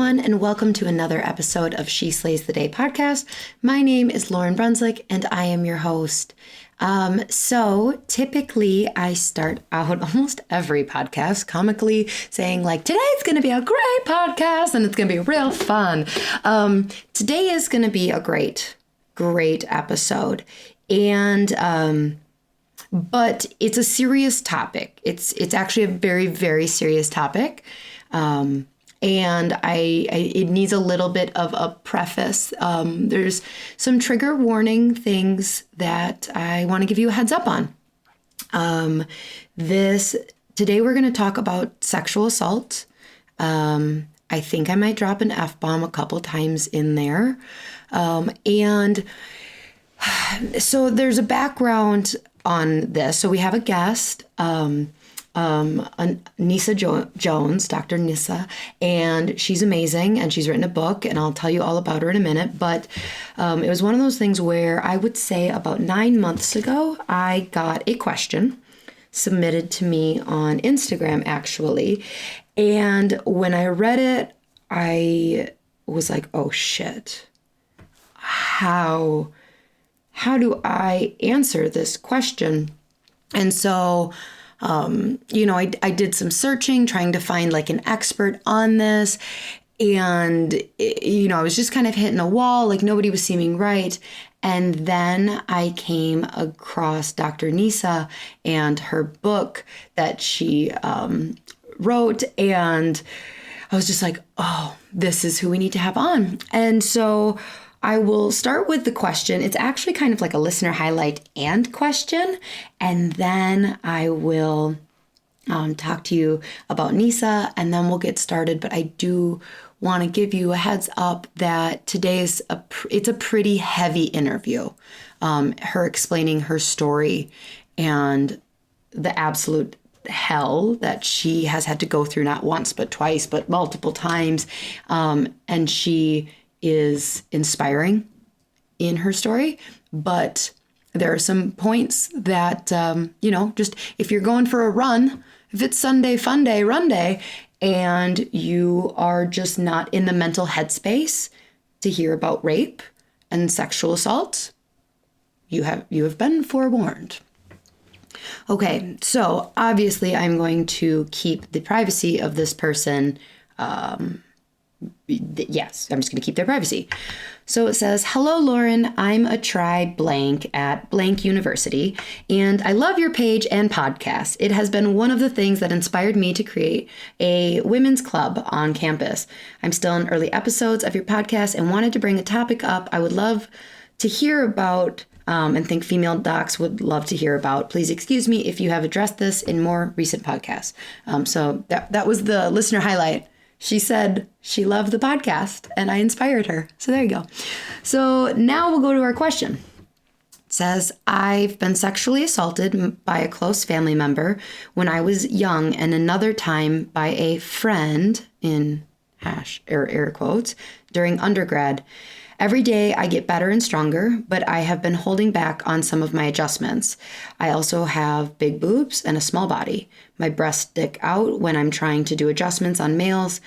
everyone, and welcome to another episode of She Slays the Day podcast. My name is Lauryn Brunswick, and I am your host. So typically I start out almost every podcast comically saying like, today's going to be a great podcast and it's going to be real fun. Today is going to be a great episode. And, but it's a serious topic. It's actually a very, very serious topic. And it needs a little bit of a preface. There's some trigger warning things that I want to give you a heads up on. Today we're going to talk about sexual assault. I think I might drop an F-bomb a couple times in there. And so there's a background on this. So we have a guest, Nissa Jones, Dr. Nissa, and she's amazing, and she's written a book, and I'll tell you all about her in a minute. But it was one of those things where I would say about 9 months ago, I got a question submitted to me on Instagram, actually. And when I read it, I was like, oh shit, how do I answer this question? And so I did some searching, trying to find like an expert on this. And, I was just kind of hitting a wall, like nobody was seeming right. And then I came across Dr. Nissa and her book that she wrote. And I was just like, oh, this is who we need to have on. And so I will start with the question. It's actually kind of like a listener highlight and question. And then I will talk to you about Nissa, and then we'll get started. But I do want to give you a heads up that today's it's a pretty heavy interview. Her explaining her story and the absolute hell that she has had to go through, not once, but twice, but multiple times. And she is inspiring in her story, but there are some points that, just if you're going for a run, if it's Sunday, fun day, run day, and you are just not in the mental headspace to hear about rape and sexual assault, you have been forewarned. Okay, so obviously I'm going to keep the privacy of this person. Yes, I'm just going to keep their privacy. So it says, hello, Lauryn. I'm a blank at blank university, and I love your page and podcast. It has been one of the things that inspired me to create a women's club on campus. I'm still in early episodes of your podcast and wanted to bring a topic up I would love to hear about and think female docs would love to hear about. Please excuse me if you have addressed this in more recent podcasts. So that was the listener highlight. She said she loved the podcast and I inspired her. So there you go. So now we'll go to our question. It says, I've been sexually assaulted by a close family member when I was young, and another time by a friend in air quotes during undergrad. Every day I get better and stronger, but I have been holding back on some of my adjustments. I also have big boobs and a small body. My breasts stick out when I'm trying to do adjustments on males.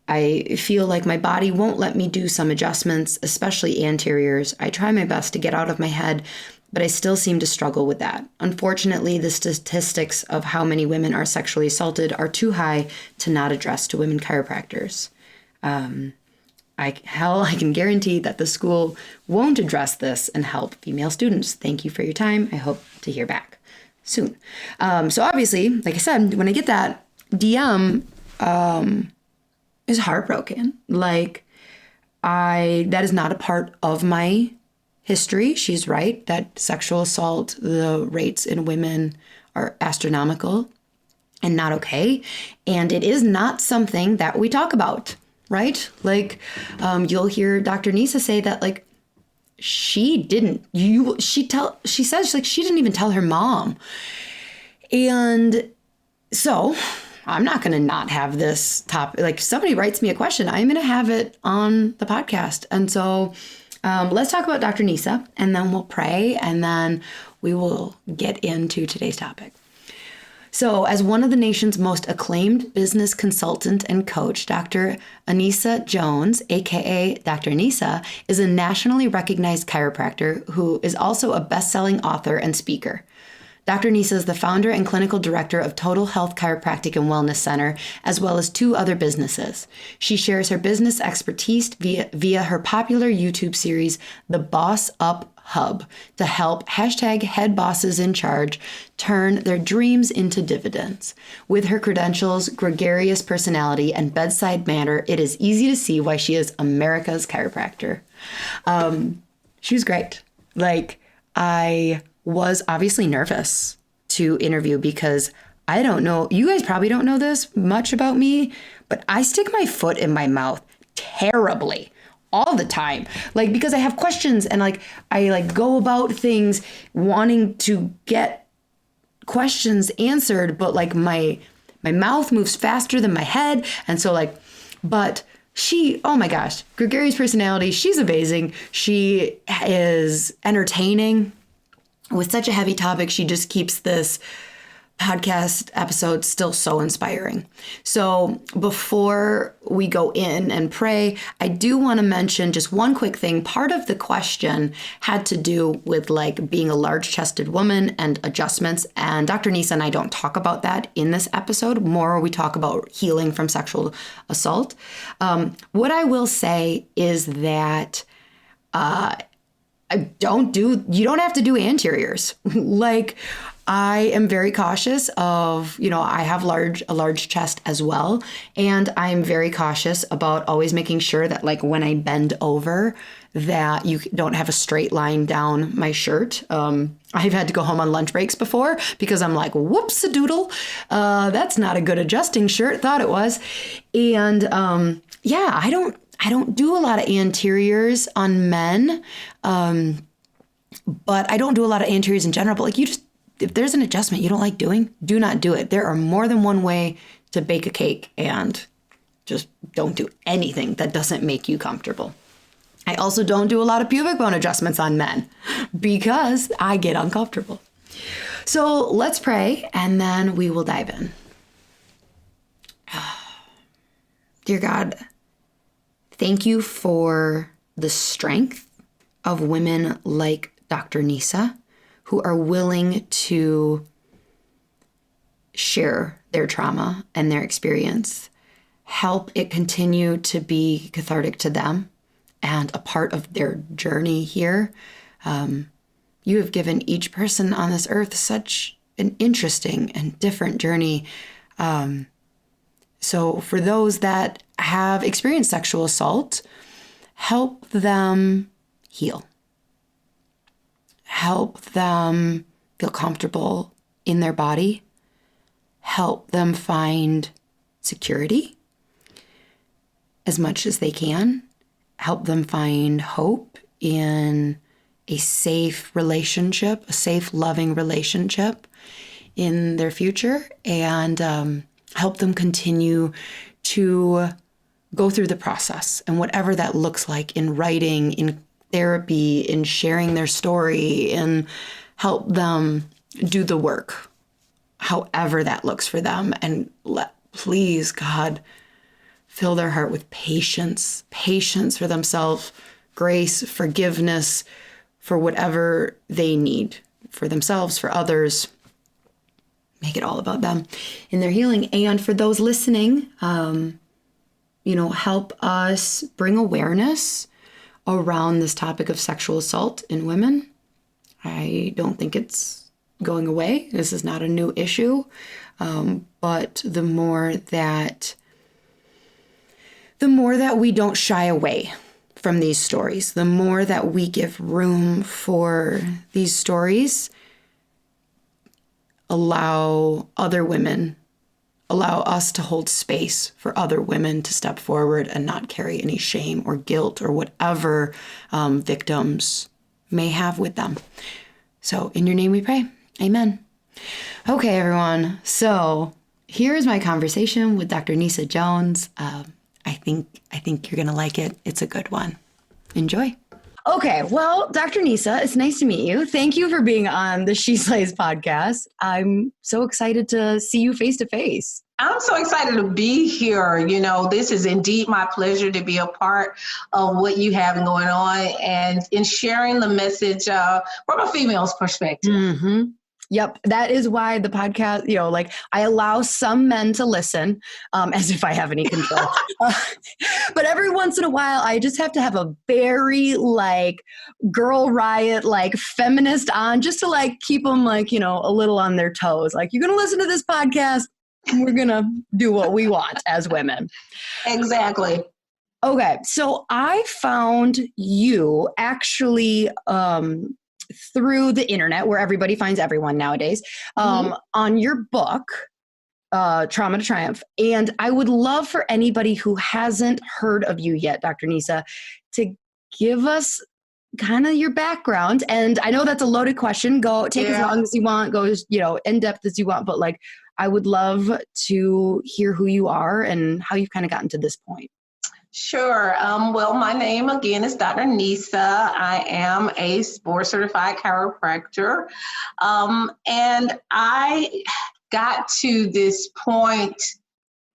I feel like my body won't let me do some adjustments, especially anteriors. I try my best to get out of my head, but I still seem to struggle with that. Unfortunately, the statistics of how many women are sexually assaulted are too high to not address to women chiropractors. I can guarantee that the school won't address this and help female students. Thank you for your time. I hope to hear back soon. So obviously, like I said, when I get that DM, is heartbroken. Like that is not a part of my history. She's right that sexual assault, the rates in women are astronomical and not okay. And it is not something that we talk about. Right? Like, you'll hear Dr. Nissa say that, like, she says like she didn't even tell her mom. And so I'm not going to not have this topic. Like, somebody writes me a question, I'm going to have it on the podcast. And so let's talk about Dr. Nissa, and then we'll pray, and then we will get into today's topic. So, as one of the nation's most acclaimed business consultant and coach, Dr. Nissa Jones, aka Dr. Nissa, is a nationally recognized chiropractor who is also a best-selling author and speaker. Dr. Nissa is the founder and clinical director of Total Health Chiropractic and Wellness Center, as well as 2 other businesses. She shares her business expertise via her popular YouTube series, The Boss Up Hub, to help hashtag head bosses in charge turn their dreams into dividends. With her credentials, gregarious personality, and bedside manner, it is easy to see why she is America's chiropractor. She was great. I was obviously nervous to interview because I don't know, you guys probably don't know this much about me, but I stick my foot in my mouth terribly all the time. Because I have questions and I go about things wanting to get questions answered, but my mouth moves faster than my head. And so but she, oh my gosh, gregarious personality. She's amazing. She is entertaining. With such a heavy topic, she just keeps this podcast episode still so inspiring. So before we go in and pray, I do want to mention just one quick thing. Part of the question had to do with being a large-chested woman and adjustments. And Dr. Nissa and I don't talk about that in this episode. More we talk about healing from sexual assault. What I will say is that you don't have to do anteriors. I am very cautious of, I have a large chest as well. And I'm very cautious about always making sure that when I bend over that you don't have a straight line down my shirt. I've had to go home on lunch breaks before because I'm whoops-a-doodle. That's not a good adjusting shirt. Thought it was. And I don't do a lot of anteriors on men, but I don't do a lot of anteriors in general. But if there's an adjustment you don't like doing, do not do it. There are more than one way to bake a cake, and just don't do anything that doesn't make you comfortable. I also don't do a lot of pubic bone adjustments on men because I get uncomfortable. So let's pray, and then we will dive in. Dear God, thank you for the strength of women like Dr. Nissa, who are willing to share their trauma and their experience, help it continue to be cathartic to them and a part of their journey here. You have given each person on this earth such an interesting and different journey. So for those that have experienced sexual assault, help them heal. Help them feel comfortable in their body. Help them find security as much as they can. Help them find hope in a safe relationship, a safe, loving relationship in their future, and help them continue to go through the process and whatever that looks like in writing, in therapy, in sharing their story, and help them do the work, however that looks for them. And please, God, fill their heart with patience for themselves, grace, forgiveness for whatever they need for themselves, for others. Make it all about them in their healing. And for those listening, help us bring awareness around this topic of sexual assault in women. I don't think it's going away. This is not a new issue. But the more that we don't shy away from these stories, the more that we give room for these stories, allow us to hold space for other women to step forward and not carry any shame or guilt or whatever victims may have with them. So in your name we pray. Amen. Okay, everyone. So here's my conversation with Dr. Nissa Jones. I think you're going to like it. It's a good one. Enjoy. Okay, well, Dr. Nissa, it's nice to meet you. Thank you for being on the She Slays podcast. I'm so excited to see you face to face. I'm so excited to be here. This is indeed my pleasure to be a part of what you have going on and in sharing the message from a female's perspective. Mm-hmm. Yep. That is why the podcast, I allow some men to listen, as if I have any control. But every once in a while, I just have to have a very girl riot, feminist on just to keep them a little on their toes. You're going to listen to this podcast. We're going to do what we want as women. Exactly. Okay. So I found you actually, through the internet where everybody finds everyone nowadays, on your book, Trauma to Triumph. And I would love for anybody who hasn't heard of you yet, Dr. Nissa, to give us kind of your background. And I know that's a loaded question. Take as long as you want, go as, in depth as you want. But I would love to hear who you are and how you've kind of gotten to this point. Sure. Well, my name again is Dr. Nissa. I am a board certified chiropractor. And I got to this point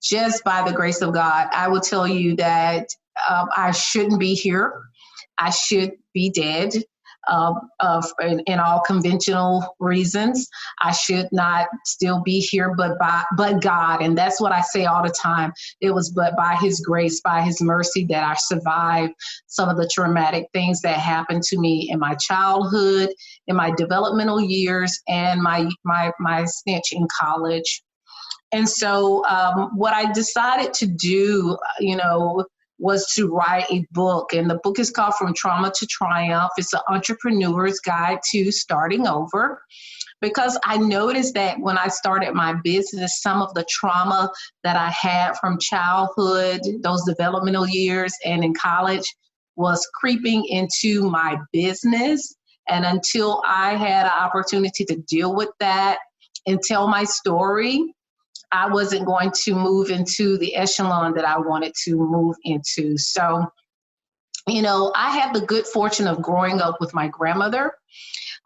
just by the grace of God. I will tell you that I shouldn't be here. I should be dead. In all conventional reasons, I should not still be here, but God. And that's what I say all the time. It was but by His grace, by His mercy that I survived some of the traumatic things that happened to me in my childhood, in my developmental years, and my stint in college. And so what I decided to do, was to write a book. And the book is called From Trauma to Triumph. It's an entrepreneur's guide to starting over. Because I noticed that when I started my business, some of the trauma that I had from childhood, those developmental years, and in college was creeping into my business. And until I had an opportunity to deal with that and tell my story, I wasn't going to move into the echelon that I wanted to move into. So, I had the good fortune of growing up with my grandmother.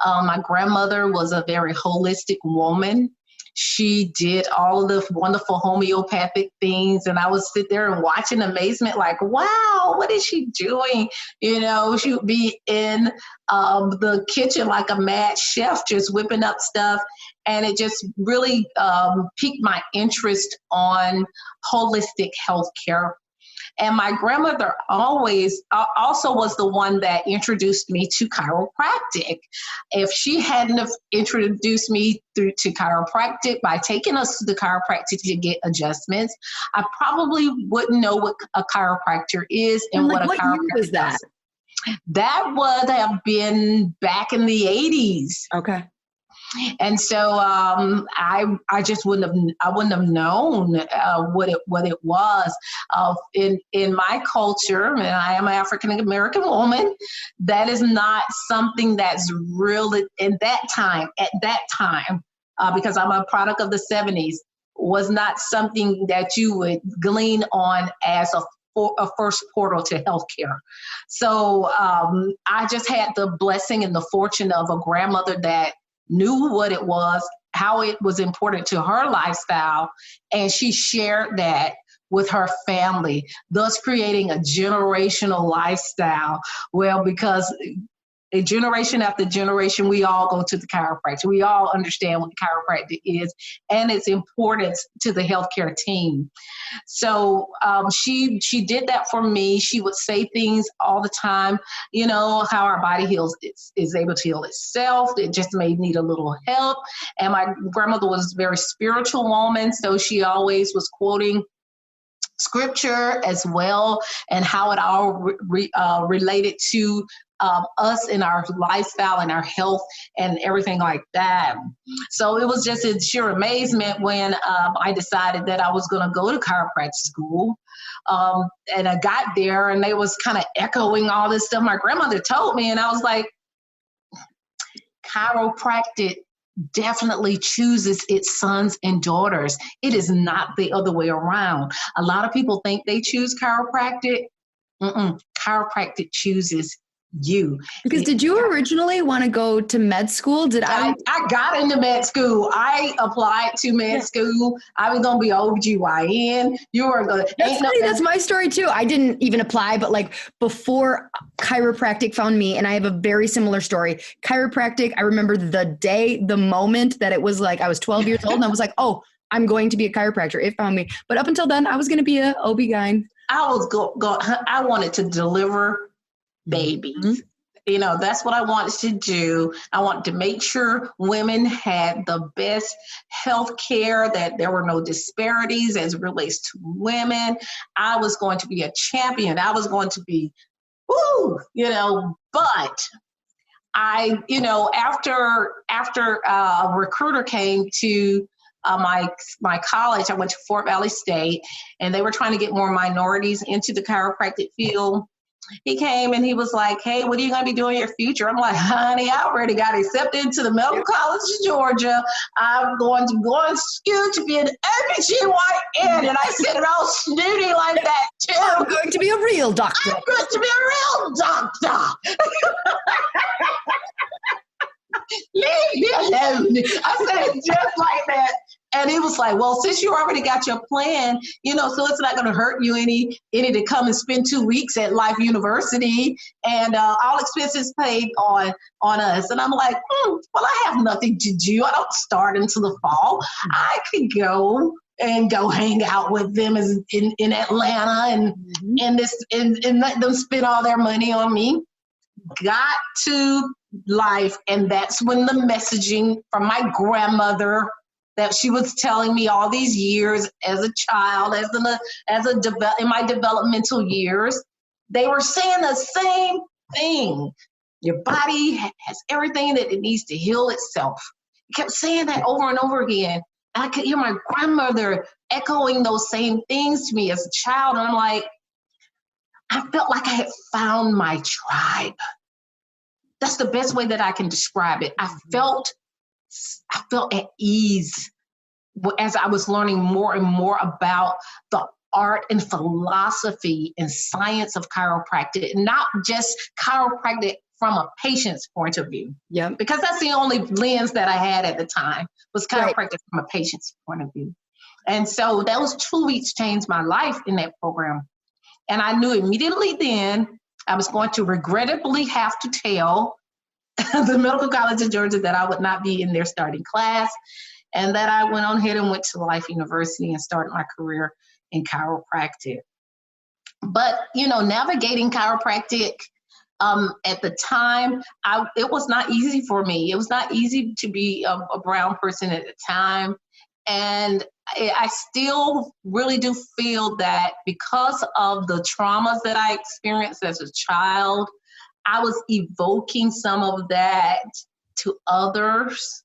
My grandmother was a very holistic woman. She did all of the wonderful homeopathic things. And I would sit there and watch in amazement, wow, what is she doing? She would be in the kitchen like a mad chef, just whipping up stuff. And it just really piqued my interest on holistic healthcare. And my grandmother always also was the one that introduced me to chiropractic. If she hadn't have introduced me to chiropractic by taking us to the chiropractic to get adjustments, I probably wouldn't know what a chiropractor is and what a chiropractor is. That would have been back in the 80s. Okay. And so I just wouldn't have known what it was. In my culture, and I am an African American woman, that is not something that's really at that time, because I'm a product of the 70s, was not something that you would glean on as a first portal to healthcare. So I just had the blessing and the fortune of a grandmother that knew what it was, how it was important to her lifestyle, and she shared that with her family, thus creating a generational lifestyle. Well, because a generation after generation, we all go to the chiropractor. We all understand what the chiropractor is and its importance to the healthcare team. So she did that for me. She would say things all the time, how our body heals, is able to heal itself. It just may need a little help. And my grandmother was a very spiritual woman, so she always was quoting scripture as well, and how it all related to us in our lifestyle and our health and everything like that. So it was just a sheer amazement when I decided that I was going to go to chiropractic school. And I got there and they was kind of echoing all this stuff my grandmother told me. And I was like, chiropractic definitely chooses its sons and daughters. It is not the other way around. A lot of people think they choose chiropractic. Chiropractic chooses you. Because did you originally want to go to med school? I got into med school. I applied to med school. I was going to be OBGYN. You were going to. That's funny. That's my story too. I didn't even apply, but like before chiropractic found me, and I have a very similar story. Chiropractic, I remember the day, the moment that it was like I was 12 years old and I was like, oh, I'm going to be a chiropractor. It found me. But up until then, I was going to be a OB-GYN. I wanted to deliver babies. Mm-hmm. You know, that's what I wanted to do. I wanted to make sure women had the best health care, that there were no disparities as it relates to women. I was going to be a champion. I was going to be, but I, after a recruiter came to my college, I went to Fort Valley State, and they were trying to get more minorities into the chiropractic field. He came and he was like, hey, what are you going to be doing in your future? I'm like, honey, I already got accepted into the Medical College of Georgia. I'm going to go to school to be an OBGYN. And I said it all snooty like that, too. I'm going to be a real doctor. I'm going to be a real doctor. Leave me alone. I said it just like that. And he was like, well, since you already got your plan, so it's not going to hurt you any to come and spend 2 weeks at Life University, and all expenses paid on us. And I'm like, well, I have nothing to do. I don't start until the fall. I could go hang out with them in Atlanta and let them spend all their money on me. Got to Life, and that's when the messaging from my grandmother that she was telling me all these years as a child, in my developmental years, they were saying the same thing. Your body has everything that it needs to heal itself. He kept saying that over and over again. And I could hear my grandmother echoing those same things to me as a child. And I'm like, I felt like I had found my tribe. That's the best way that I can describe it. I felt at ease as I was learning more and more about the art and philosophy and science of chiropractic, not just chiropractic from a patient's point of view. Yeah. Because that's the only lens that I had at the time, was chiropractic from a patient's point of view. And so those 2 weeks changed my life in that program. And I knew immediately then I was going to regrettably have to tell the Medical College of Georgia that I would not be in their starting class, and that I went on ahead and went to Life University and started my career in chiropractic. But, navigating chiropractic at the time, it was not easy for me. It was not easy to be a brown person at the time. And I still really do feel that because of the traumas that I experienced as a child, I was evoking some of that to others,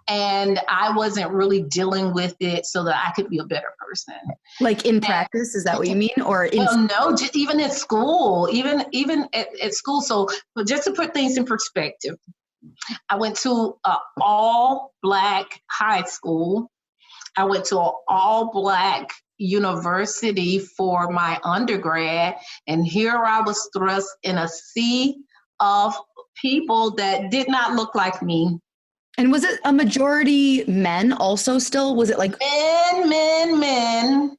and I wasn't really dealing with it so that I could be a better person. Like in practice, is that what you mean? Or no, just even at school, even at school. So just to put things in perspective, I went to an all-Black high school. I went to an all-Black university for my undergrad, and here I was thrust in a sea of people that did not look like me. And was it a majority men also still? Was it like men?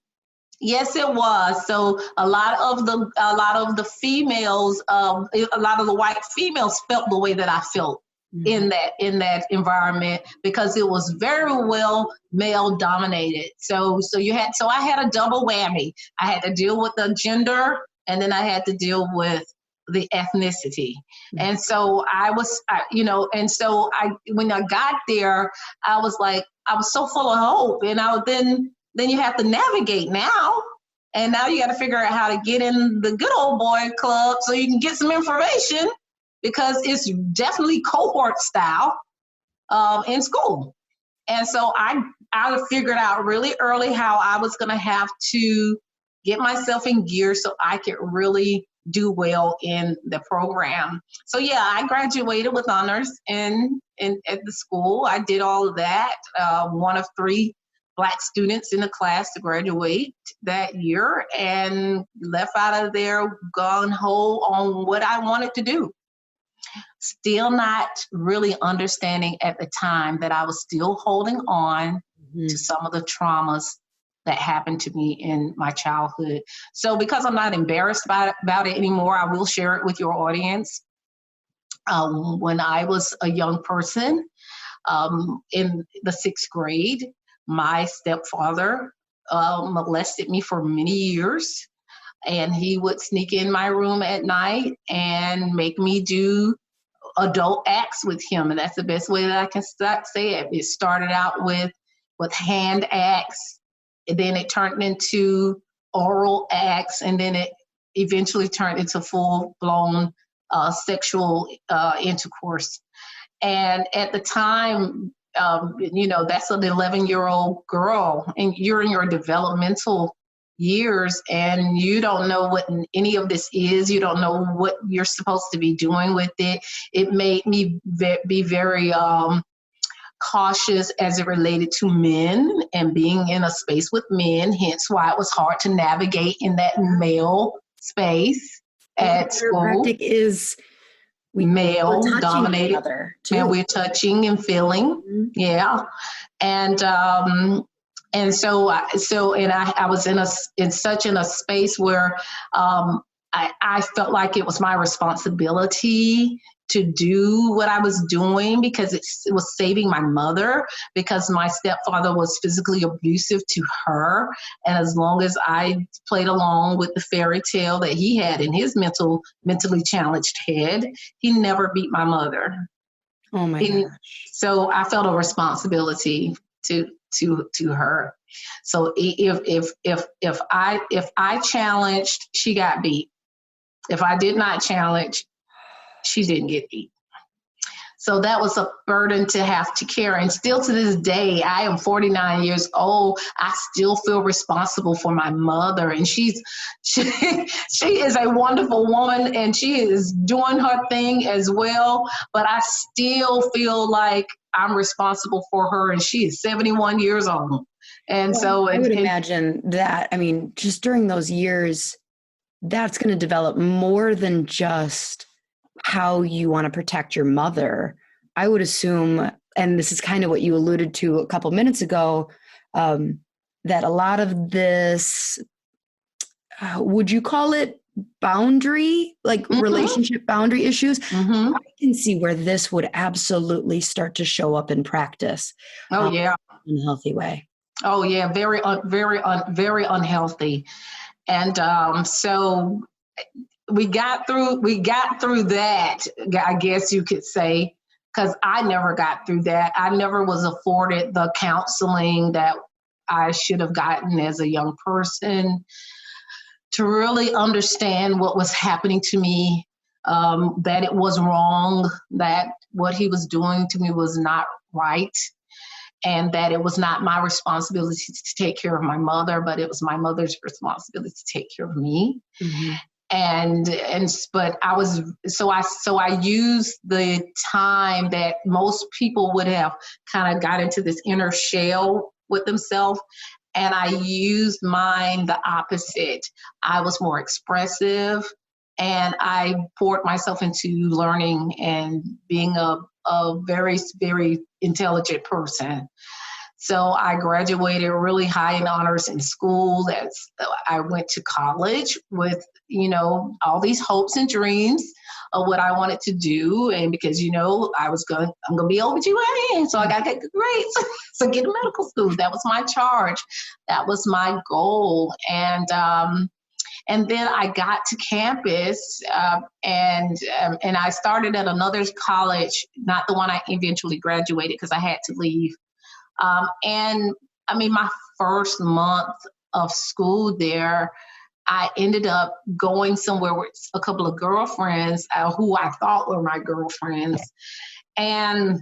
Yes, it was. So a lot of the females, a lot of the white females felt the way that I felt in that environment, because it was very well male dominated. So I had a double whammy. I had to deal with the gender, and then I had to deal with the ethnicity. And so when I got there, I was so full of hope. And then you have to navigate now. And now you got to figure out how to get in the good old boy club so you can get some information, because it's definitely cohort style in school. And so I figured out really early how I was going to have to get myself in gear so I could really do well in the program. So yeah, I graduated with honors at the school. I did all of that, one of three Black students in the class to graduate that year, and left out of there gung-ho on what I wanted to do. Still not really understanding at the time that I was still holding on to some of the traumas that happened to me in my childhood. So because I'm not embarrassed about it anymore, I will share it with your audience. When I was a young person, in the 6th grade, my stepfather molested me for many years, and he would sneak in my room at night and make me do adult acts with him. And that's the best way that I can say it. It started out with hand acts, and then it turned into oral acts, and then it eventually turned into full-blown sexual intercourse. And at the time, that's an 11-year-old girl, and you're in your developmental years, and you don't know what any of this is. You don't know what you're supposed to be doing with it. It made me be very cautious as it related to men and being in a space with men, hence why it was hard to navigate in that male space at school. Is male dominated, and we're touching and feeling. Yeah. And so I was in such a space where I felt like it was my responsibility to do what I was doing, because it was saving my mother, because my stepfather was physically abusive to her. And as long as I played along with the fairy tale that he had in his mentally challenged head, he never beat my mother. Oh my gosh. So I felt a responsibility to her. So if I challenged, she got beat. If I did not challenge, she didn't get beat. So that was a burden to have to carry. And still to this day, I am 49 years old. I still feel responsible for my mother. And she is a wonderful woman, and she is doing her thing as well. But I still feel like I'm responsible for her, and she is 71 years old. And so I would imagine that, just during those years, that's going to develop more than just how you want to protect your mother. I would assume, and this is kind of what you alluded to a couple minutes ago, that a lot of this, would you call it boundary, like relationship boundary issues? I can see where this would absolutely start to show up in practice. Oh, yeah. In a healthy way. Oh, yeah. Very unhealthy. And so we got through that, I guess you could say, because I never got through that. I never was afforded the counseling that I should have gotten as a young person to really understand what was happening to me, that it was wrong, that what he was doing to me was not right, and that it was not my responsibility to take care of my mother, but it was my mother's responsibility to take care of me. But I used the time that most people would have kind of got into this inner shell with themselves, and I used mine the opposite. I was more expressive, and I poured myself into learning and being a very, very intelligent person. So I graduated really high in honors in school. I went to college with, all these hopes and dreams of what I wanted to do. And because, I'm going to be OBGYN, so I got to get good grades. So get to medical school. That was my charge. That was my goal. And then I got to campus, and I started at another college, not the one I eventually graduated because I had to leave. My first month of school there, I ended up going somewhere with a couple of girlfriends who I thought were my girlfriends. And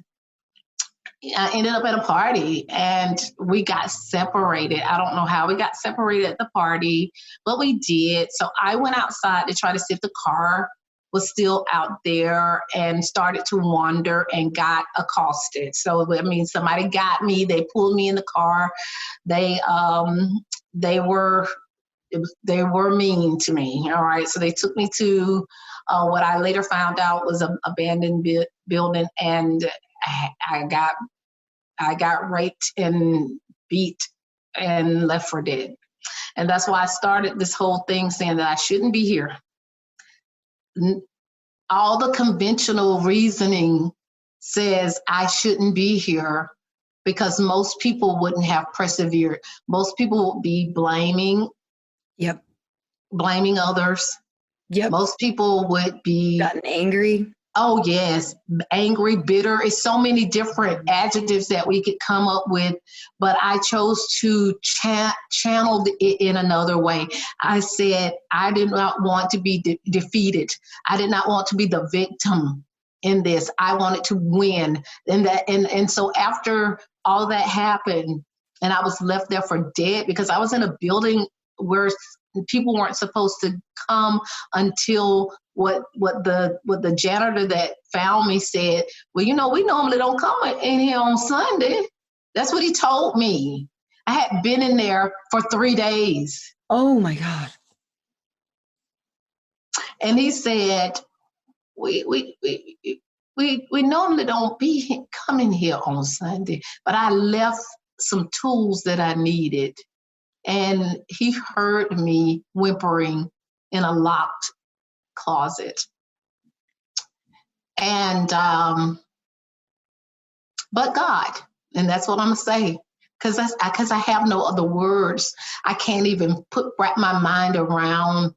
I ended up at a party, and we got separated. I don't know how we got separated at the party, but we did. So I went outside to try to see if the car was still out there and started to wander and got accosted. So, I mean, somebody got me, they pulled me in the car. They were mean to me. All right. So they took me to what I later found out was an abandoned building, and I got raped and beat and left for dead. And that's why I started this whole thing saying that I shouldn't be here. All the conventional reasoning says I shouldn't be here because most people wouldn't have persevered. Most people would be blaming others. Yep. Most people would be gotten angry. Oh, yes. Angry, bitter. It's so many different adjectives that we could come up with, but I chose to channel it in another way. I said, I did not want to be defeated. I did not want to be the victim in this. I wanted to win. And so after all that happened, and I was left there for dead because I was in a building where people weren't supposed to come until what the janitor that found me said, well, you know, we normally don't come in here on Sunday. That's what he told me. I had been in there for 3 days. Oh my God. And he said, we normally don't come in here on Sunday, but I left some tools that I needed. And he heard me whimpering in a locked closet. And, but God, and that's what I'm gonna say, because I have no other words. I can't even wrap my mind around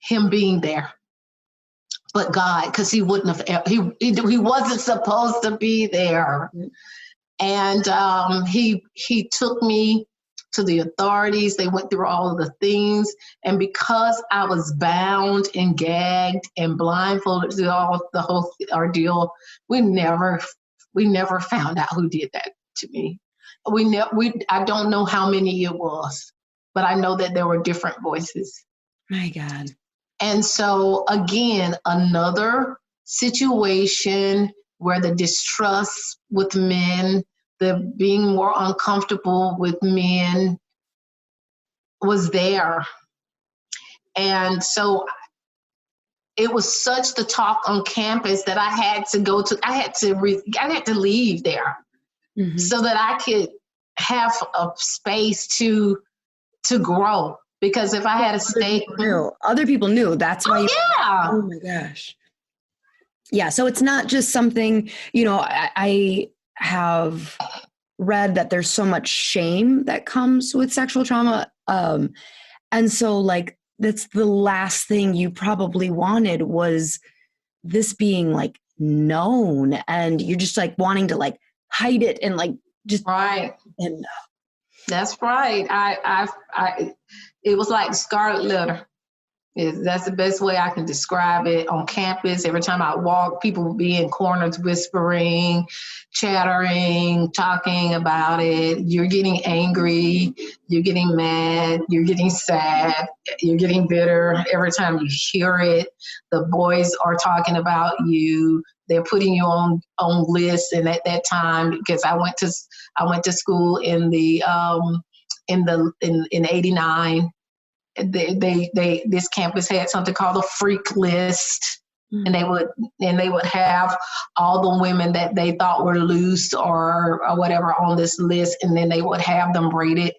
him being there. But God, because he wouldn't have, he wasn't supposed to be there. And he took me to the authorities. They went through all of the things. And because I was bound and gagged and blindfolded through the whole ordeal, we never found out who did that to me. I don't know how many it was, but I know that there were different voices. My God. And so again, another situation where the distrust with men, the being more uncomfortable with men was there. And so it was such the talk on campus that I had to leave there so that I could have a space to grow. Because if I had stayed, other people knew. That's why. Oh my gosh. Yeah. So it's not just something, you know, I have read that there's so much shame that comes with sexual trauma. And so like, that's the last thing you probably wanted was this being like known, and you're just like wanting to like hide it and like just. Right. And that's right. It was like scarlet letter. That's the best way I can describe it. On campus, every time I walk, people would be in corners whispering, chattering, talking about it. You're getting angry, you're getting mad, you're getting sad, you're getting bitter. Every time you hear it, the boys are talking about you. They're putting you on lists. And at that time, because I went to school in 89. This campus had something called a freak list, and they would have all the women that they thought were loose or whatever on this list, and then they would have them rated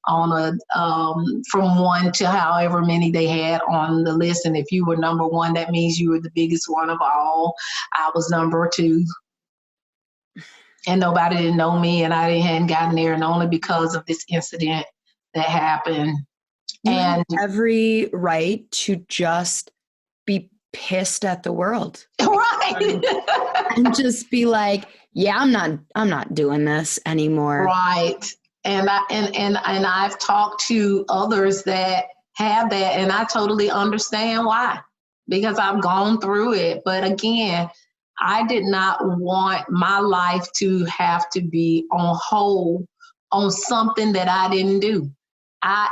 on from 1 to however many they had on the list. And if you were number 1, that means you were the biggest one of all. I was number 2. And nobody didn't know me, and I hadn't gotten there, and only because of this incident that happened. You have every right to just be pissed at the world. Right. And just be like, yeah, I'm not doing this anymore. Right. And I've talked to others that have that, and I totally understand why, because I've gone through it. But again, I did not want my life to have to be on hold on something that I didn't do. I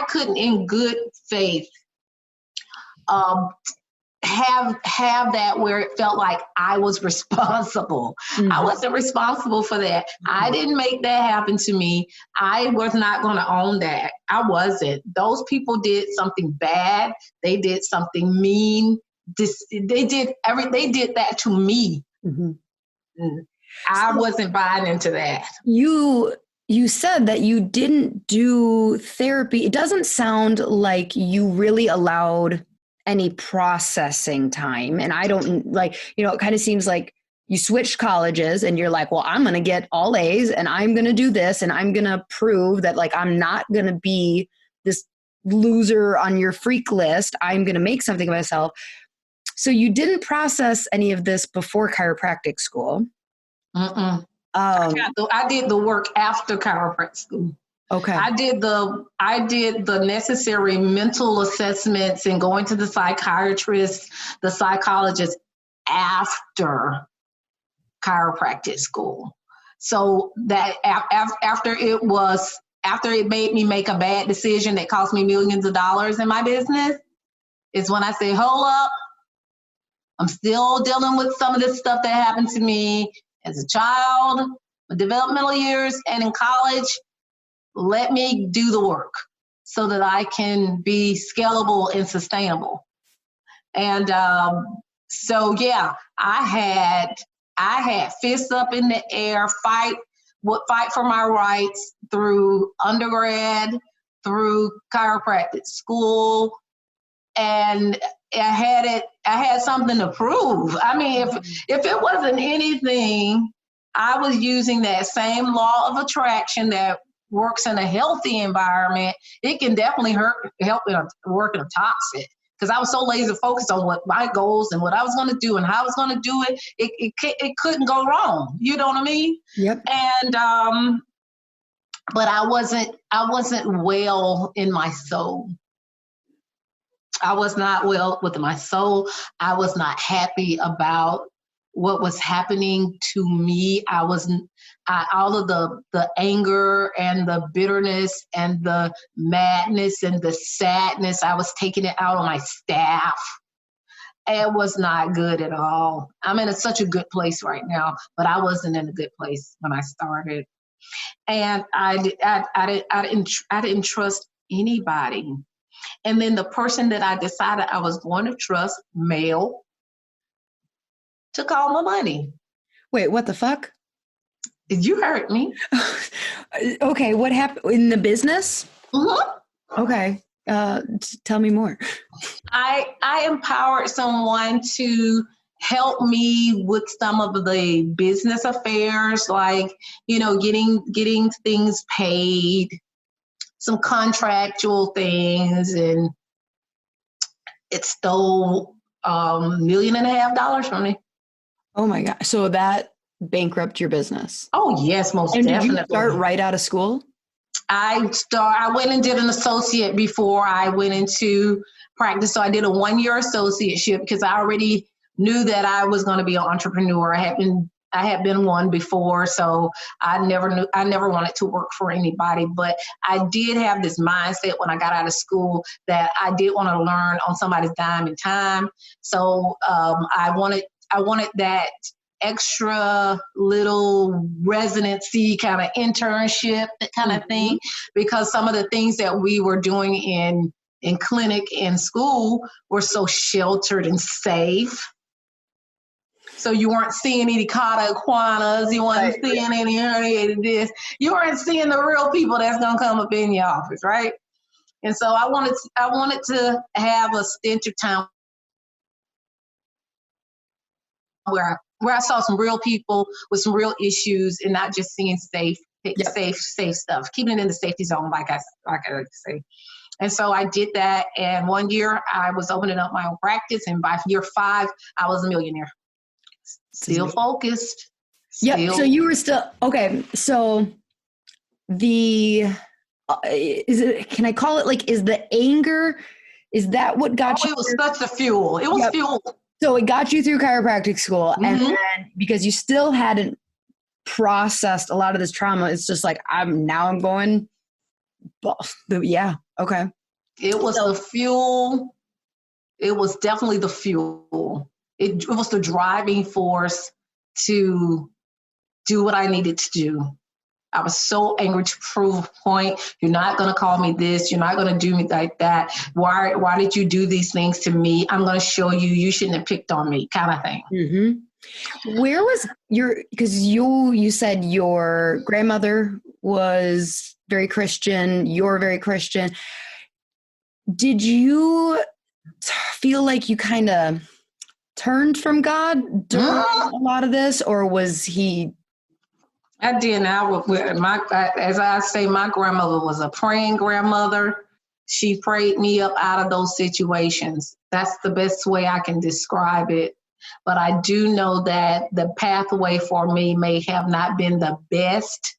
couldn't in good faith um, have that where it felt like I was responsible. Mm-hmm. I wasn't responsible for that. I didn't make that happen to me. I was not going to own that. I wasn't. Those people did something bad. They did something mean. They did that to me. Mm-hmm. I wasn't buying into that. You said that you didn't do therapy. It doesn't sound like you really allowed any processing time. And I don't like, it kind of seems like you switched colleges and you're like, well, I'm going to get all A's and I'm going to do this and I'm going to prove that like I'm not going to be this loser on your freak list. I'm going to make something of myself. So you didn't process any of this before chiropractic school. I did the work after chiropractic school. Okay. I did the necessary mental assessments and going to the psychiatrist, the psychologist after chiropractic school. So that after it made me make a bad decision that cost me millions of dollars in my business, is when I say, hold up, I'm still dealing with some of this stuff that happened to me as a child, my developmental years, and in college. Let me do the work so that I can be scalable and sustainable. And so, yeah, I had fists up in the air, fight for my rights through undergrad, through chiropractic school, and I had something to prove. I mean, if it wasn't anything, I was using that same law of attraction that works in a healthy environment. It can definitely help in work in a toxic. Because I was so laser focused on what my goals and what I was going to do and how I was going to do it, it couldn't go wrong. You know what I mean? Yep. And but I wasn't well in my soul. I was not well with my soul. I was not happy about what was happening to me. All of the anger and the bitterness and the madness and the sadness, I was taking it out on my staff. It was not good at all. I'm in such a good place right now, but I wasn't in a good place when I started. And I didn't trust anybody. And then the person that I decided I was going to trust, male, took all my money. Wait, what the fuck? You heard me. Okay, what happened in the business? Mm-hmm. Okay, tell me more. I empowered someone to help me with some of the business affairs, like, getting things paid, some contractual things, and it stole $1.5 million from me. Oh my God. So that bankrupt your business? Oh yes, most definitely. Did you start right out of school? I went and did an associate before I went into practice. So I did a 1-year associateship because I already knew that I was going to be an entrepreneur. I had been one before, so I never wanted to work for anybody. But I did have this mindset when I got out of school that I did want to learn on somebody's dime and time. So I wanted that extra little residency kind of internship, that kind of thing, because some of the things that we were doing in clinic and school were so sheltered and safe. So you weren't seeing any cauda equanas, you weren't seeing any herniated discs, you weren't seeing the real people that's gonna come up in your office, right? And so I wanted to have a stint of time where I saw some real people with some real issues and not just seeing safe stuff, keeping it in the safety zone, like I like to say. And so I did that. And 1 year I was opening up my own practice. And by year 5, I was a millionaire. Still focused. Yeah. So you were still, okay. So can I call it like, is the anger, is that what got you? It was such a fuel. It was fuel. So it got you through chiropractic school. And then because you still hadn't processed a lot of this trauma, it's just like, I'm going, yeah. Okay. It was the fuel. it was definitely the fuel. It was the driving force to do what I needed to do. I was so angry to prove a point. You're not going to call me this. You're not going to do me like that. Why did you do these things to me? I'm going to show you. You shouldn't have picked on me, kind of thing. Mm-hmm. Where was because you said your grandmother was very Christian. You're very Christian. Did you feel like you kind of turned from God during a lot of this, or was he? I did. As I say, my grandmother was a praying grandmother. She prayed me up out of those situations. That's the best way I can describe it. But I do know that the pathway for me may have not been the best,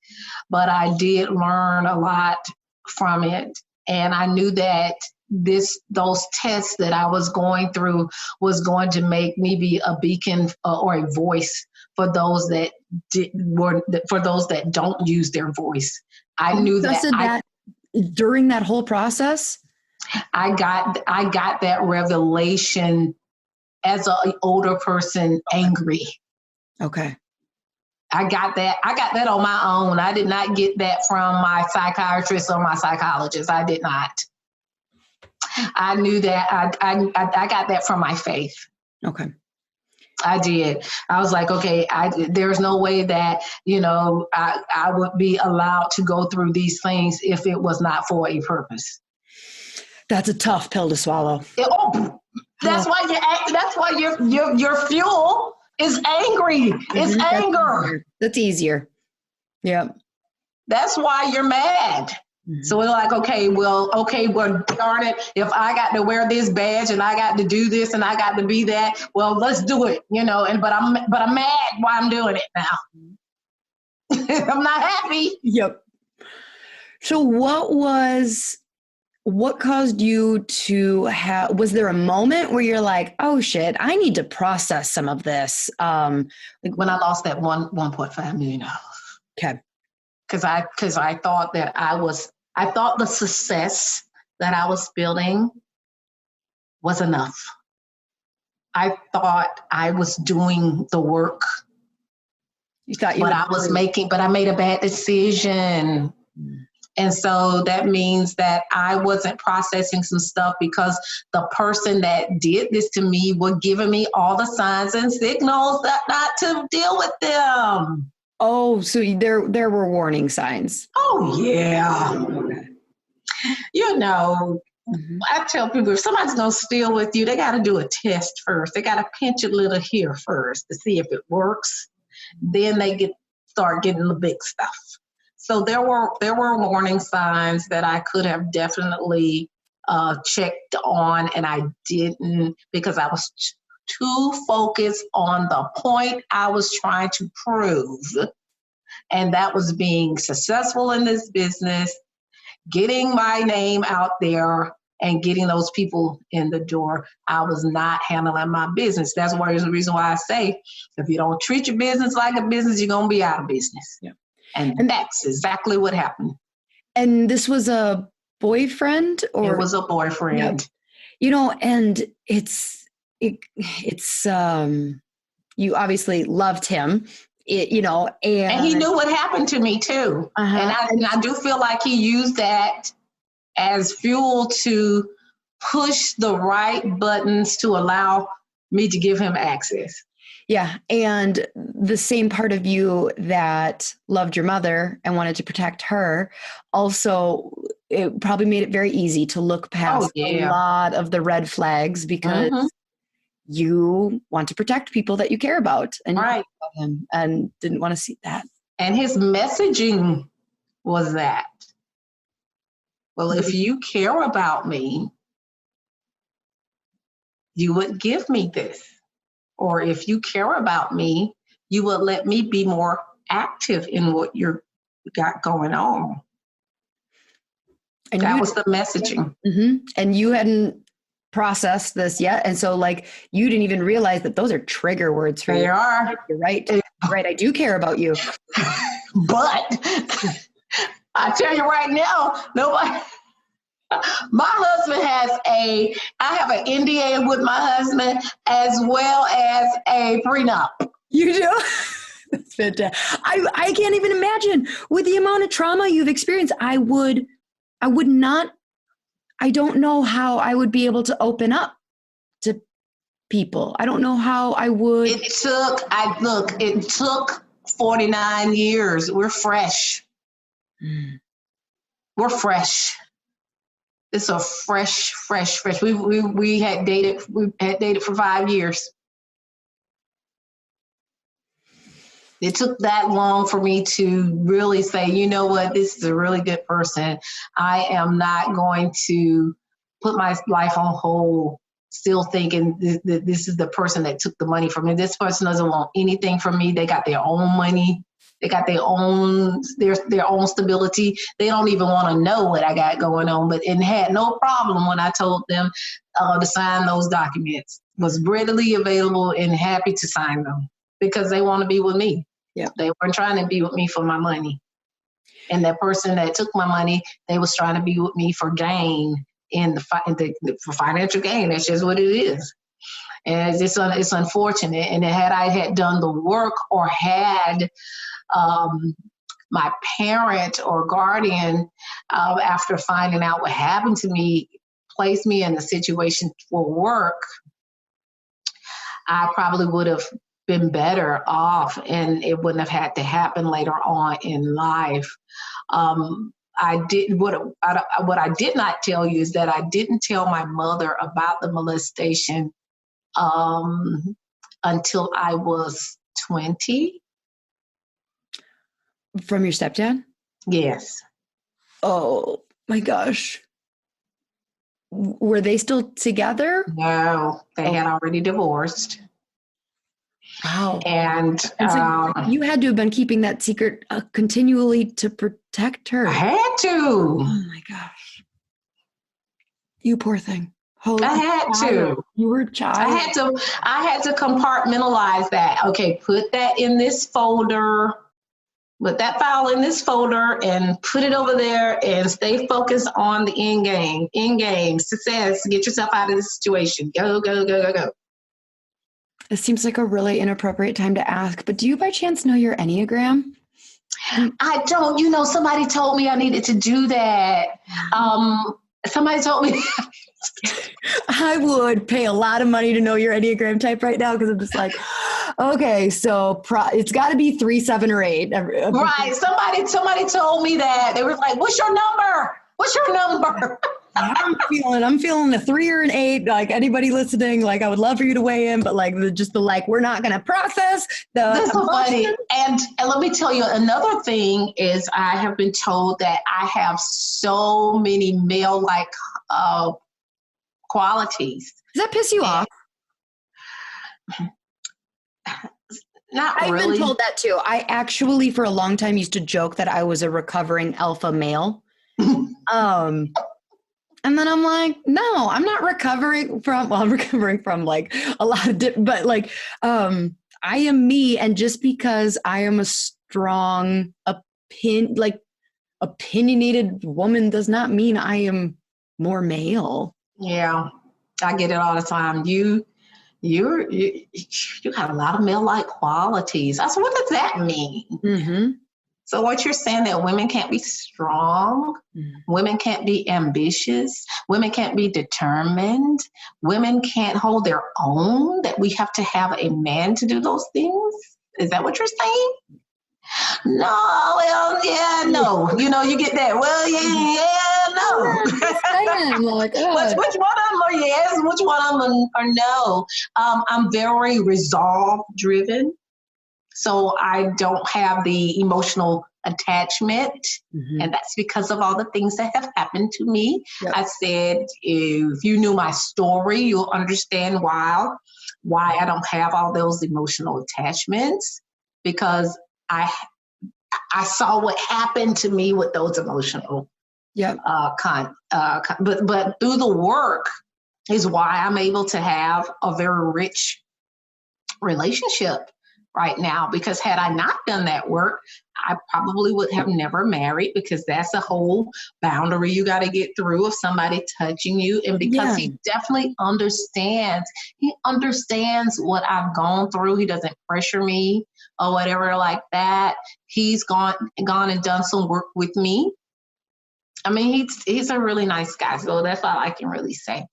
but I did learn a lot from it. And I knew that those tests that I was going through was going to make me be a beacon or a voice for those that don't use their voice. I knew that during that whole process, I got that revelation as an older person, angry. Okay. I got that on my own. I did not get that from my psychiatrist or my psychologist. I did not. I knew that I got that from my faith. Okay. I did. I was like, okay, there's no way that, I would be allowed to go through these things if it was not for a purpose. That's a tough pill to swallow. That's why your fuel is angry. It's anger. That's easier. Yeah. That's why you're mad. Mm-hmm. So we're like, well, darn it. If I got to wear this badge and I got to do this and I got to be that, well, let's do it, but I'm mad while I'm doing it now. I'm not happy. Yep. So what caused you to was there a moment where you're like, oh shit, I need to process some of this? Like when I lost that $1.5 million. Okay. Because I thought that I thought the success that I was building was enough. I thought I was doing the work. You thought but I made a bad decision. And so that means that I wasn't processing some stuff because the person that did this to me was giving me all the signs and signals that not to deal with them. Oh, so there were warning signs. Oh, yeah. Mm-hmm. I tell people if somebody's going to steal with you, they got to do a test first. They got to pinch a little here first to see if it works. Then they start getting the big stuff. So there were warning signs that I could have definitely checked on, and I didn't because I was too focused on the point I was trying to prove. And that was being successful in this business, getting my name out there, and getting those people in the door. I was not handling my business. That's the reason why I say, if you don't treat your business like a business, you're going to be out of business. Yeah. And that's exactly what happened. And this was a boyfriend? Or? It was a boyfriend. Yep. And it's you obviously loved him, and he knew what happened to me too. Uh-huh. And I do feel like he used that as fuel to push the right buttons to allow me to give him access. Yeah. And the same part of you that loved your mother and wanted to protect her, also, it probably made it very easy to look past a lot of the red flags because you want to protect people that you care about and you care about him and didn't want to see that. And his messaging was that, well, if you care about me, you would give me this. Or if you care about me, you will let me be more active in what you got going on. And that was the messaging. Mm-hmm. And you hadn't processed this yet. And so you didn't even realize that those are trigger words for you. They are. You're right. You're right. I do care about you. But I tell you right now, My husband I have an NDA with my husband as well as a prenup. You do? That's fantastic. I can't even imagine with the amount of trauma you've experienced. I would not, I don't know how I would be able to open up to people. I don't know how I would. It took 49 years. We're fresh. We're fresh. It's a fresh. We had dated for 5 years. It took that long for me to really say, you know what, this is a really good person. I am not going to put my life on hold, still thinking that this is the person that took the money from me. This person doesn't want anything from me. They got their own money. They got their own stability. They don't even want to know what I got going on, but it had no problem when I told them to sign those documents. Was readily available and happy to sign them because they want to be with me. Yeah. They weren't trying to be with me for my money. And that person that took my money, they was trying to be with me for gain for financial gain. That's just what it is. And it's unfortunate. And had I had done the work or had my parent or guardian, after finding out what happened to me, placed me in a situation for work, I probably would have been better off and it wouldn't have had to happen later on in life. What I did not tell you is that I didn't tell my mother about the molestation until I was 20. From your stepdad? Yes. Oh my gosh. Were they still together? No, they had already divorced. Wow. And so you had to have been keeping that secret continually to protect her. I had to. Oh my gosh. You poor thing. I had to. You were a child. I had to compartmentalize that. Okay, put that in this folder. Put that file in this folder and put it over there and stay focused on the end game, success, get yourself out of this situation. Go. It seems like a really inappropriate time to ask, but do you by chance know your Enneagram? I don't. You know, somebody told me I needed to do that. Somebody told me. I would pay a lot of money to know your Enneagram type right now because I'm just like, okay, so it's got to be 3, 7, or 8. Right. Somebody told me that. They were like, "What's your number? What's your number?" I'm feeling a 3 or an 8. Like anybody listening, like I would love for you to weigh in, but like we're not going to process the. That's so funny. And let me tell you another thing is I have been told that I have so many male-like qualities. Does that piss you off? Not really. I've been told that too. I actually, for a long time, used to joke that I was a recovering alpha male. And then I'm like, no, I'm not recovering from, I'm recovering from like a lot of, but like, I am me. And just because I am a strong, opinionated woman does not mean I am more male. Yeah, I get it all the time. You have a lot of male-like qualities. I said, what does that mean? Mm-hmm. So what you're saying that women can't be strong, women can't be ambitious, women can't be determined, women can't hold their own, that we have to have a man to do those things? Is that what you're saying? No, well, yeah, no. You know, you get that. Well, yeah, no. Like, which one of them are yes? Which one of them are no? I'm very resolve driven. So I don't have the emotional attachment. Mm-hmm. And that's because of all the things that have happened to me. Yep. I said, if you knew my story, you'll understand why I don't have all those emotional attachments, because I saw what happened to me with those emotional. Yep. But through the work is why I'm able to have a very rich relationship right now, because had I not done that work, I probably would have never married, because that's a whole boundary you got to get through of somebody touching you. And because he definitely understands, what I've gone through. He doesn't pressure me or whatever like that. He's gone and done some work with me. I mean, he's a really nice guy, so that's all I can really say.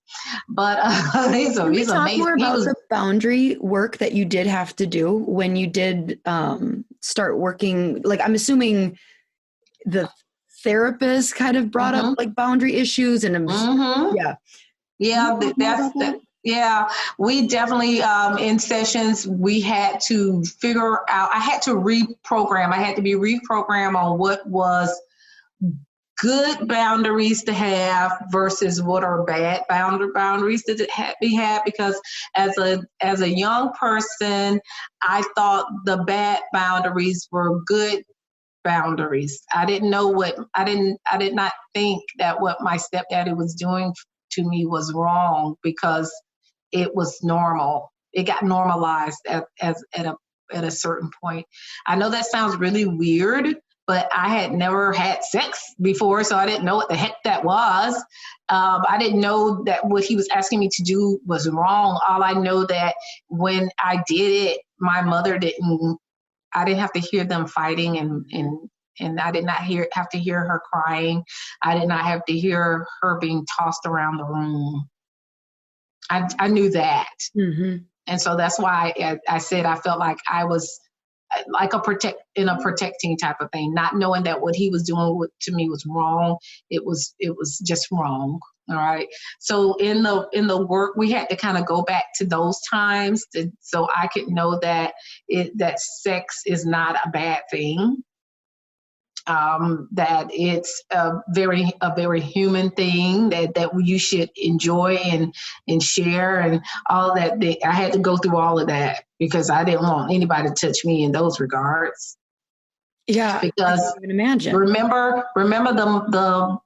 But he's amazing. More about the boundary work that you did have to do when you did start working. Like, I'm assuming the therapist kind of brought up like boundary issues, and Yeah, we definitely, in sessions, we had to figure out, I had to be reprogrammed on what was good boundaries to have versus what are bad boundaries to be had. Because as a young person, I thought the bad boundaries were good boundaries. I did not think that what my stepdaddy was doing to me was wrong, because it was normal. It got normalized at a certain point. I know that sounds really weird, but I had never had sex before, so I didn't know what the heck that was. I didn't know that what he was asking me to do was wrong. All I know that when I did it, my mother I didn't have to hear them fighting, and I did not have to hear her crying. I did not have to hear her being tossed around the room. I knew that. Mm-hmm. And so that's why I said I felt like I was like a protecting type of thing, not knowing that what he was doing to me was wrong. It was just wrong. All right. So in the work, we had to kind of go back to those times so I could know that that sex is not a bad thing. That it's a very human thing that you should enjoy and share and all that. I had to go through all of that because I didn't want anybody to touch me in those regards. Yeah, because I can imagine. Remember the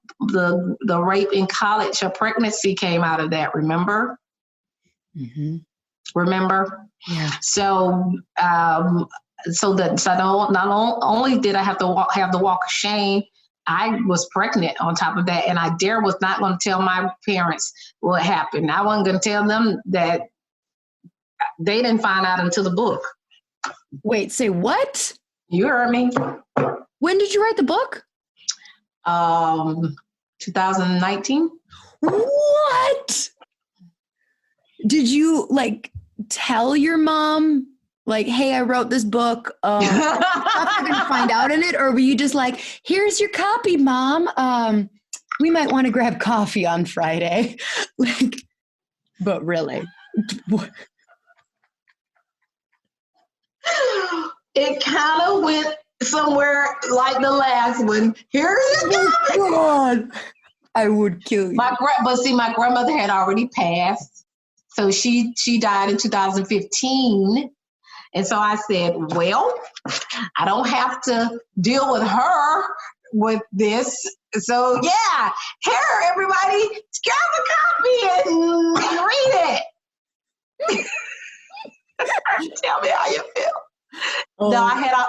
rape in college. A pregnancy came out of that. Remember? Mm-hmm. Remember? Yeah. So. So not only did I have to have the walk of shame, I was pregnant on top of that, and I was not going to tell my parents what happened. I wasn't going to tell them that. They didn't find out until the book. Wait, say what? You heard me. When did you write the book? 2019. What? Did you tell your mom? Like, hey, I wrote this book. You're going to find out in it? Or were you just like, here's your copy, Mom. We might want to grab coffee on Friday. But really. It kind of went somewhere like the last one. Here's your copy. God. I would kill you. My grandmother had already passed. So she died in 2015. And so I said, well, I don't have to deal with her with this. So yeah, here, everybody, grab a copy and read it. Tell me how you feel.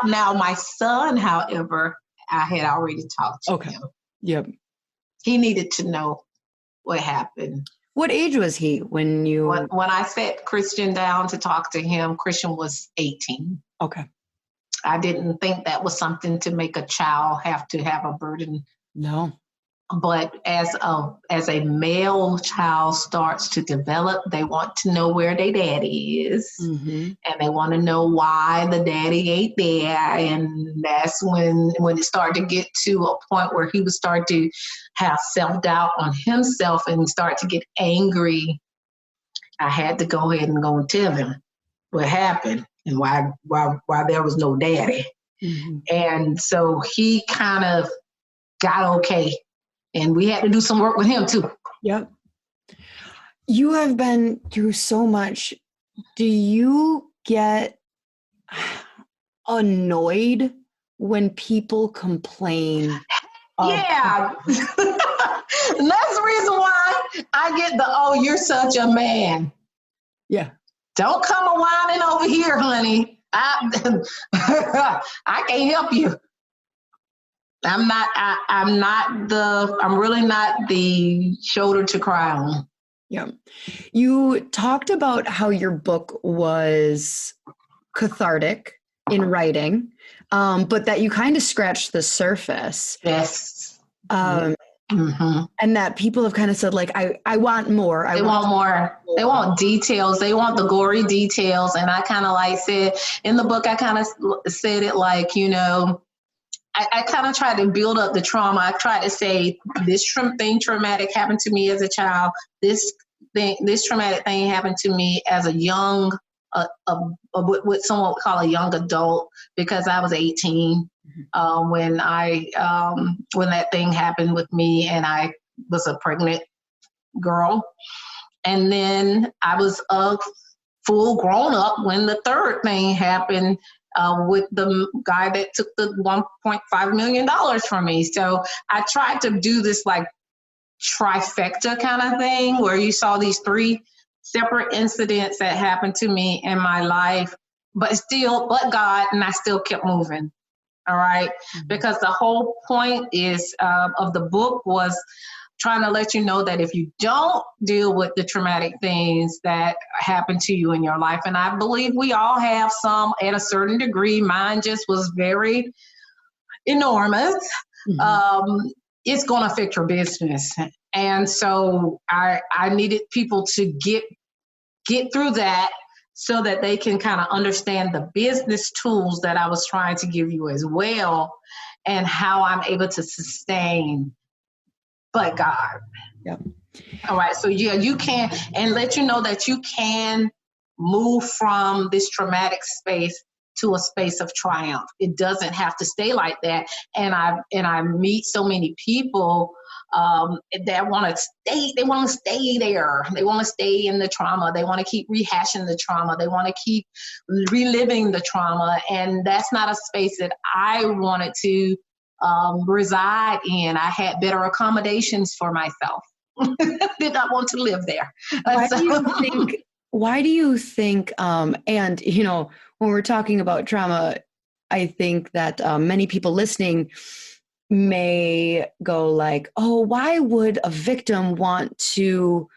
Now my son, however, I had already talked to him. Yep. He needed to know what happened. What age was he when you... When I sat Christian down to talk to him, Christian was 18. Okay. I didn't think that was something to make a child have to have a burden. No. But as a male child starts to develop, they want to know where their daddy is. Mm-hmm. And they want to know why the daddy ain't there. And that's when it started to get to a point where he would start to have self-doubt on himself and start to get angry. I had to go ahead and go and tell him what happened and why there was no daddy. Mm-hmm. And so he kind of got okay. And we had to do some work with him too. Yep. You have been through so much. Do you get annoyed when people complain? Yeah. That's the reason why I get you're such a man. Yeah. Don't come a whining over here, honey. I, I can't help you. I'm really not the shoulder to cry on. Yeah. You talked about how your book was cathartic in writing, but that you kind of scratched the surface. Yes. And that people have kind of said, like, I want more. They want more. They want details. They want the gory details. And I kind of like said in the book, I kind of said it like, you know, I kind of tried to build up the trauma. I tried to say this thing traumatic happened to me as a child. This traumatic thing happened to me as a young, what someone would call a young adult, because I was 18 when that thing happened with me, and I was a pregnant girl. And then I was a full grown up when the third thing happened with the guy that took the $1.5 million from me. So I tried to do this like trifecta kind of thing where you saw these three separate incidents that happened to me in my life, but God, and I still kept moving. All right. Mm-hmm. Because the whole point of the book was trying to let you know that if you don't deal with the traumatic things that happen to you in your life, and I believe we all have some at a certain degree, mine just was very enormous, it's going to affect your business. And so I needed people to get through that so that they can kind of understand the business tools that I was trying to give you as well, and how I'm able to sustain but God. Yep. All right. So yeah, you can, and let you know that you can move from this traumatic space to a space of triumph. It doesn't have to stay like that. And I meet so many people that want to stay. They want to stay there. They want to stay in the trauma. They want to keep rehashing the trauma. They want to keep reliving the trauma. And that's not a space that I wanted to reside in. I had better accommodations for myself. Did not want to live there. Why do you think, and you know, when we're talking about trauma, I think that many people listening may go like, oh, why would a victim want to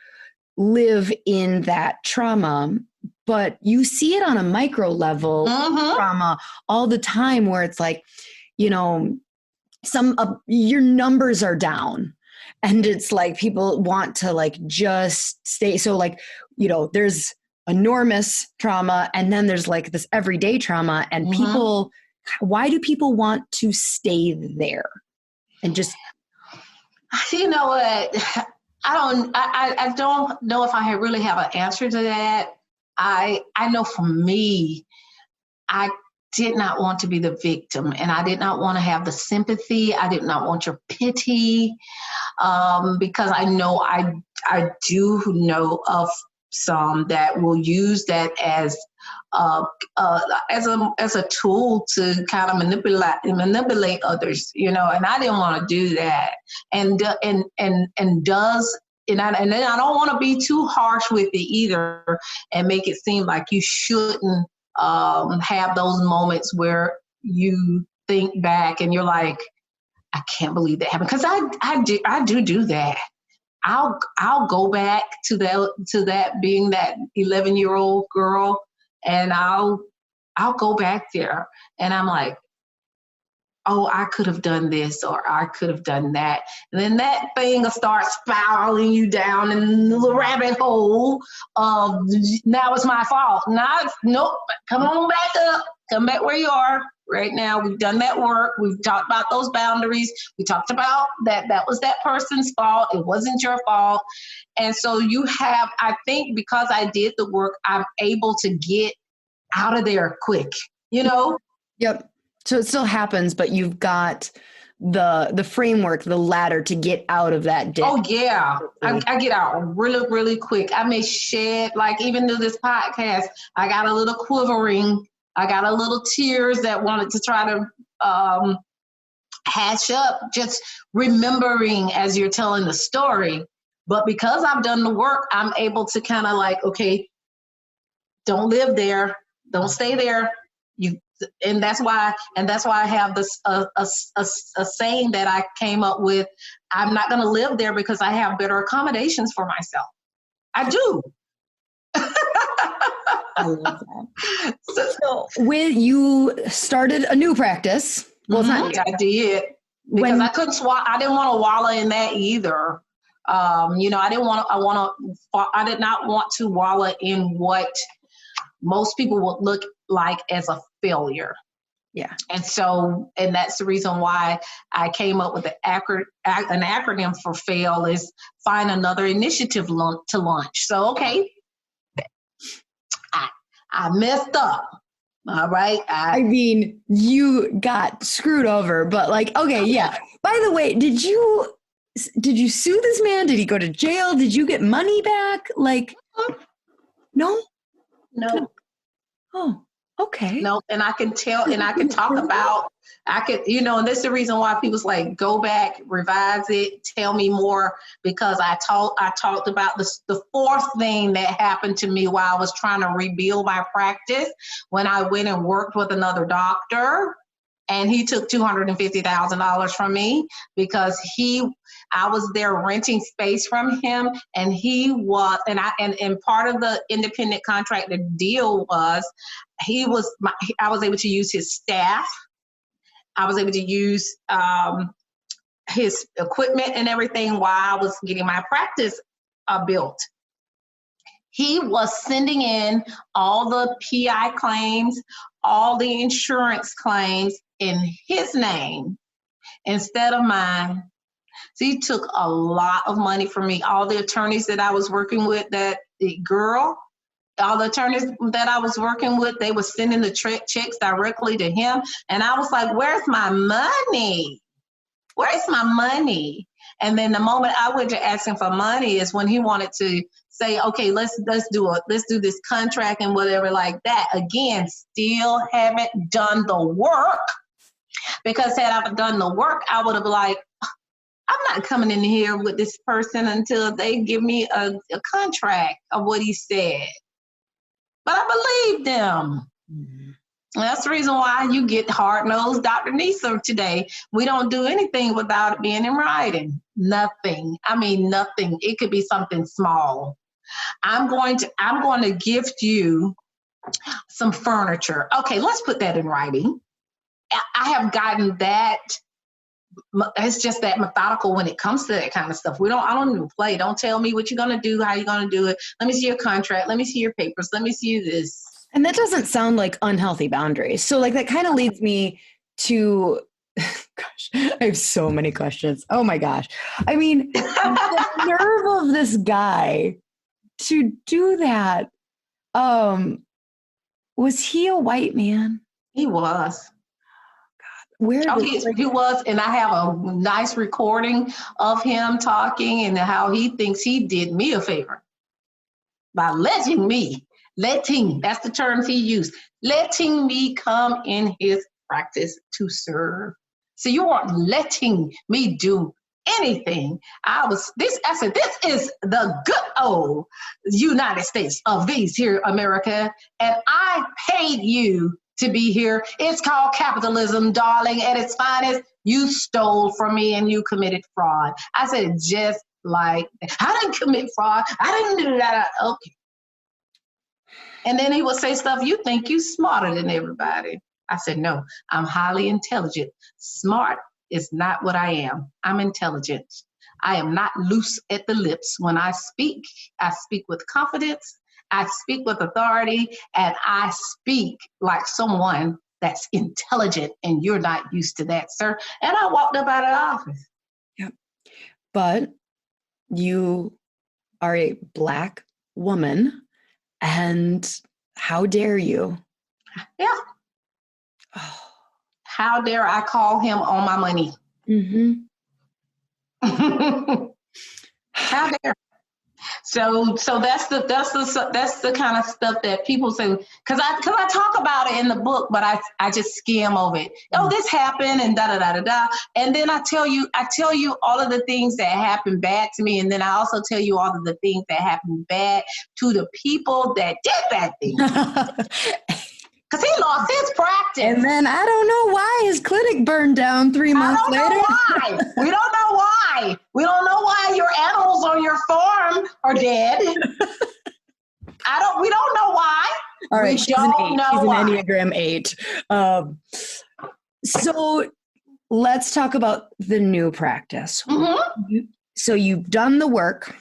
live in that trauma? But you see it on a micro level, trauma all the time, where it's like, you know, your numbers are down, and it's like people want to like just stay. So like, you know, there's enormous trauma, and then there's like this everyday trauma, and people, why do people want to stay there? And just, you know what, I don't know if I really have an answer to that. I know for me, I did not want to be the victim, and I did not want to have the sympathy. I did not want your pity, because I know I do know of some that will use that as a tool to kind of manipulate others, you know. And I didn't want to do that. And then I don't want to be too harsh with it either, and make it seem like you shouldn't have those moments where you think back and you're like, I can't believe that happened. Because I do that. I'll go back to that being that 11-year-old girl, and I'll go back there, and I'm like, oh, I could have done this, or I could have done that. And then that thing will start spiraling you down in the rabbit hole of, now it's my fault. Nope, come on back up. Come back where you are right now. We've done that work. We've talked about those boundaries. We talked about that was that person's fault. It wasn't your fault. And so I think because I did the work, I'm able to get out of there quick, you know? Yep. So it still happens, but you've got the framework, the ladder to get out of that ditch. Oh yeah, I get out really, really quick. I may shed, like even through this podcast, I got a little quivering. I got a little tears that wanted to try to hash up, just remembering as you're telling the story. But because I've done the work, I'm able to kind of like, okay, don't live there. Don't stay there. And that's why I have this a saying that I came up with. I'm not going to live there because I have better accommodations for myself. I do. I love that. So when you started a new practice, well, it's not new. I did, because I couldn't I didn't want to wallow in that either. I did not want to wallow in what most people would look like as a failure. Yeah. And that's the reason why I came up with an acronym for FAIL, is find another initiative to launch. So, okay, I messed up. All right. I mean, you got screwed over, but like, okay, yeah. By the way, did you sue this man? Did he go to jail? Did you get money back? Like, no? No. Oh, okay. No, and I can tell, and I can talk about, and this is the reason why people's like, go back, revise it, tell me more, because I talked about the fourth thing that happened to me while I was trying to rebuild my practice, when I went and worked with another doctor, and he took $250,000 from me because I was there renting space from him, and he was, and part of the independent contract, the deal was, I was able to use his staff. I was able to use his equipment and everything while I was getting my practice built. He was sending in all the PI claims, all the insurance claims in his name instead of mine. So he took a lot of money from me. All the attorneys that I was working with, all the attorneys that I was working with, they were sending the checks directly to him. And I was like, where's my money? Where's my money? And then the moment I went to ask him for money is when he wanted to say, okay, let's do this contract and whatever like that. Again, still haven't done the work, because had I done the work, I would have been like, I'm not coming in here with this person until they give me a contract of what he said. But I believed them. Mm-hmm. And that's the reason why you get hard-nosed Dr. Nissa today. We don't do anything without it being in writing. Nothing. I mean, nothing. It could be something small. I'm going to gift you some furniture. Okay, let's put that in writing. I have gotten that. It's just that methodical when it comes to that kind of stuff. I don't even play. Don't tell me what you're going to do, how you're going to do it. Let me see your contract. Let me see your papers. Let me see this. And that doesn't sound like unhealthy boundaries. So like that kind of leads me to, gosh, I have so many questions. Oh my gosh. I mean, the nerve of this guy to do that. Was he a white man? He was. He was, and I have a nice recording of him talking and how he thinks he did me a favor by letting, that's the terms he used, letting me come in his practice to serve. So you weren't letting me do anything. I said, this is the good old United States of these here, America, and I paid you to be here. It's called capitalism, darling, at its finest. You stole from me and you committed fraud. I said, just like that. I didn't commit fraud. I didn't do that. Okay. And then he would say stuff, you think you smarter than everybody. I said, no, I'm highly intelligent. Smart is not what I am. I'm intelligent. I am not loose at the lips. When I speak with confidence. I speak with authority, and I speak like someone that's intelligent, and you're not used to that, sir. And I walked up out of the office. Yep. But you are a Black woman, and how dare you? Yeah. Oh. How dare I call him on my money? Mm-hmm. How dare? So that's the kind of stuff that people say, because I talk about it in the book, but I just skim over it. Oh, this happened and da da da da da, and then I tell you all of the things that happened bad to me, and then I also tell you all of the things that happened bad to the people that did bad things. Because he lost his practice. And then I don't know why his clinic burned down 3 months later. I don't know why. We don't know why. We don't know why your animals on your farm are dead. We don't know why. All right, she's an 8. She's an why. Enneagram 8. So let's talk about the new practice. Mm-hmm. So you've done the work.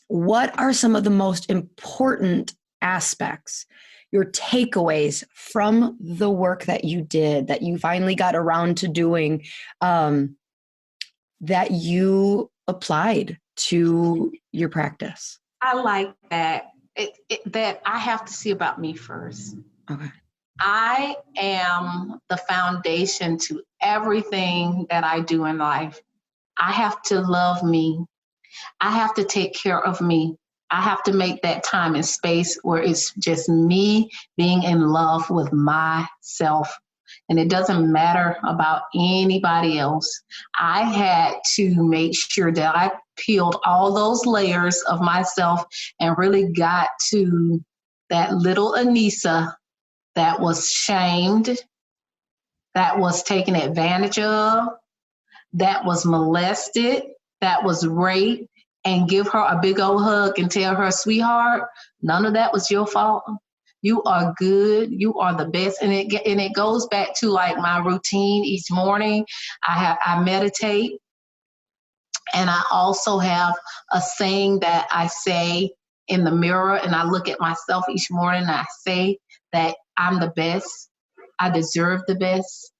What are some of the most important aspects, your takeaways from the work that you did, that you finally got around to doing, that you applied to your practice? I like that. That I have to see about me first. Okay. I am the foundation to everything that I do in life. I have to love me. I have to take care of me. I have to make that time and space where it's just me being in love with myself. And it doesn't matter about anybody else. I had to make sure that I peeled all those layers of myself and really got to that little Nissa that was shamed, that was taken advantage of, that was molested, that was raped, and give her a big old hug and tell her, sweetheart, none of that was your fault. You are good. You are the best. And it goes back to like my routine each morning. I meditate, and I also have a saying that I say in the mirror, and I look at myself each morning and I say that I'm the best. I deserve the best.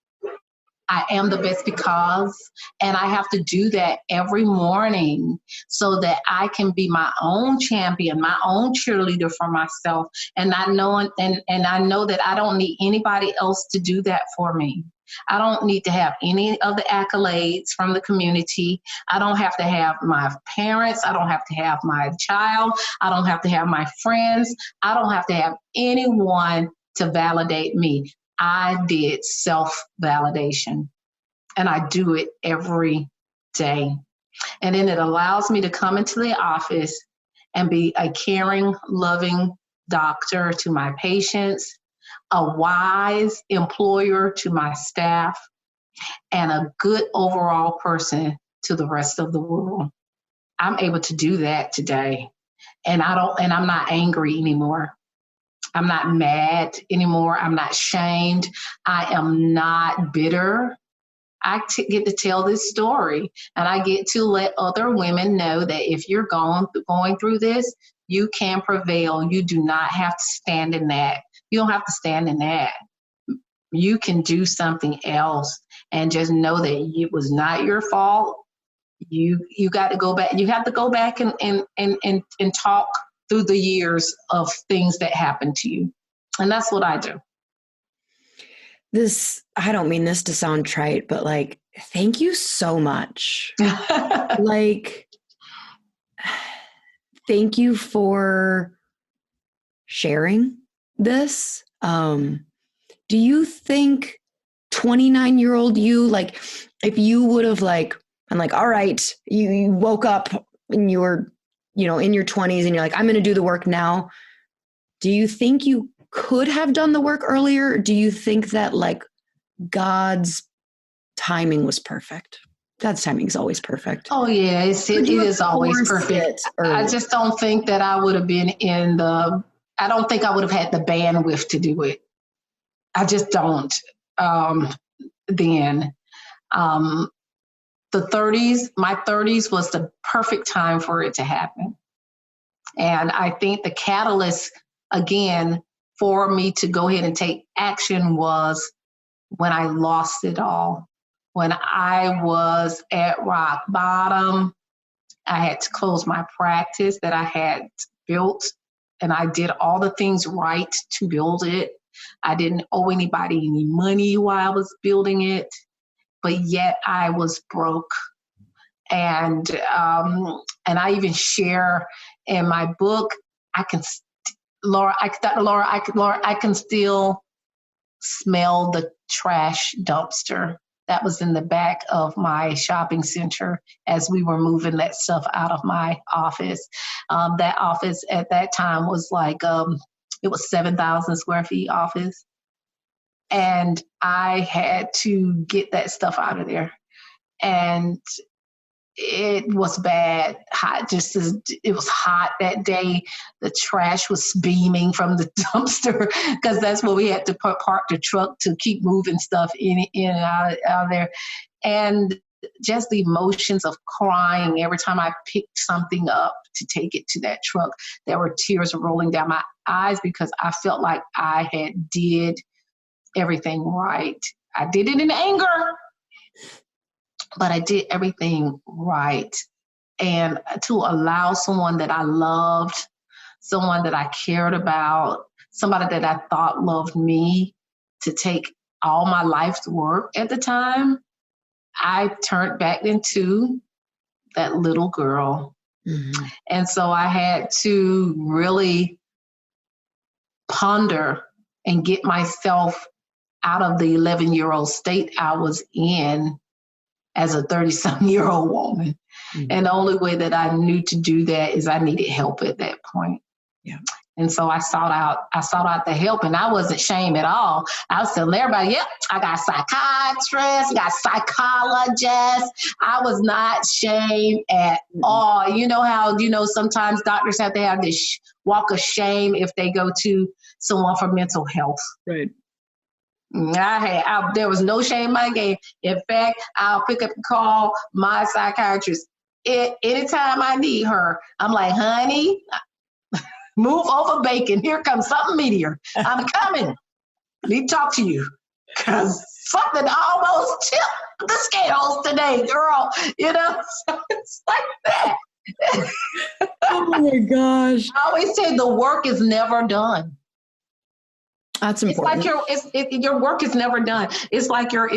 I am the best because, and I have to do that every morning so that I can be my own champion, my own cheerleader for myself. And I know, and I know that I don't need anybody else to do that for me. I don't need to have any of the accolades from the community. I don't have to have my parents. I don't have to have my child. I don't have to have my friends. I don't have to have anyone to validate me. I did self-validation, and I do it every day. And then it allows me to come into the office and be a caring, loving doctor to my patients, a wise employer to my staff, and a good overall person to the rest of the world. I'm able to do that today. And I'm not angry anymore. I'm not mad anymore. I'm not shamed. I am not bitter. I get to tell this story, and I get to let other women know that if you're going through this, you can prevail. You do not have to stand in that. You don't have to stand in that. You can do something else, and just know that it was not your fault. You got to go back. You have to go back and talk through the years of things that happened to you. And that's what I do. I don't mean this to sound trite, but like, thank you so much. Like, thank you for sharing this. Do you think 29-year-old you, like, if you would have like, I'm like, all right, you woke up and you were, in your 20s and you're like, I'm going to do the work now. Do you think you could have done the work earlier? Or do you think that like God's timing was perfect? God's timing is always perfect. Oh yeah, it is always perfect. I just don't think that I would have been I don't think I would have had the bandwidth to do it. I just don't. Then. My 30s was the perfect time for it to happen. And I think the catalyst, again, for me to go ahead and take action was when I lost it all. When I was at rock bottom, I had to close my practice that I had built, and I did all the things right to build it. I didn't owe anybody any money while I was building it, but yet I was broke. And I even share in my book, I can still smell the trash dumpster that was in the back of my shopping center as we were moving that stuff out of my office. That office at that time was like It was 7,000 square feet office. And I had to get that stuff out of there. And it was bad, hot, it was hot that day. The trash was beaming from the dumpster because that's where we had to park the truck to keep moving stuff in and out of there. And just the emotions of crying every time I picked something up to take it to that truck. There were tears rolling down my eyes because I felt like I had did everything right. I did it in anger, but I did everything right. And to allow someone that I loved, someone that I cared about, somebody that I thought loved me to take all my life's work at the time, I turned back into that little girl. Mm-hmm. And so I had to really ponder and get myself out of the 11-year-old state I was in as a 30-some-year-old woman. Mm-hmm. And the only way that I knew to do that is I needed help at that point. Yeah. And so I sought out the help, and I wasn't ashamed at all. I was telling everybody, yep, I got psychiatrists, got psychologists. I was not ashamed at all. You know how, sometimes doctors have to have this walk of shame if they go to someone for mental health. Right. There was no shame in my game. In fact, I'll pick up and call my psychiatrist anytime I need her. I'm like, honey, move over bacon. Here comes something meteor. I'm coming. I need to talk to you because something almost tipped the scales today, girl. So it's like that. Oh my gosh. I always say the work is never done. That's important. It's like your work is never done. It's like your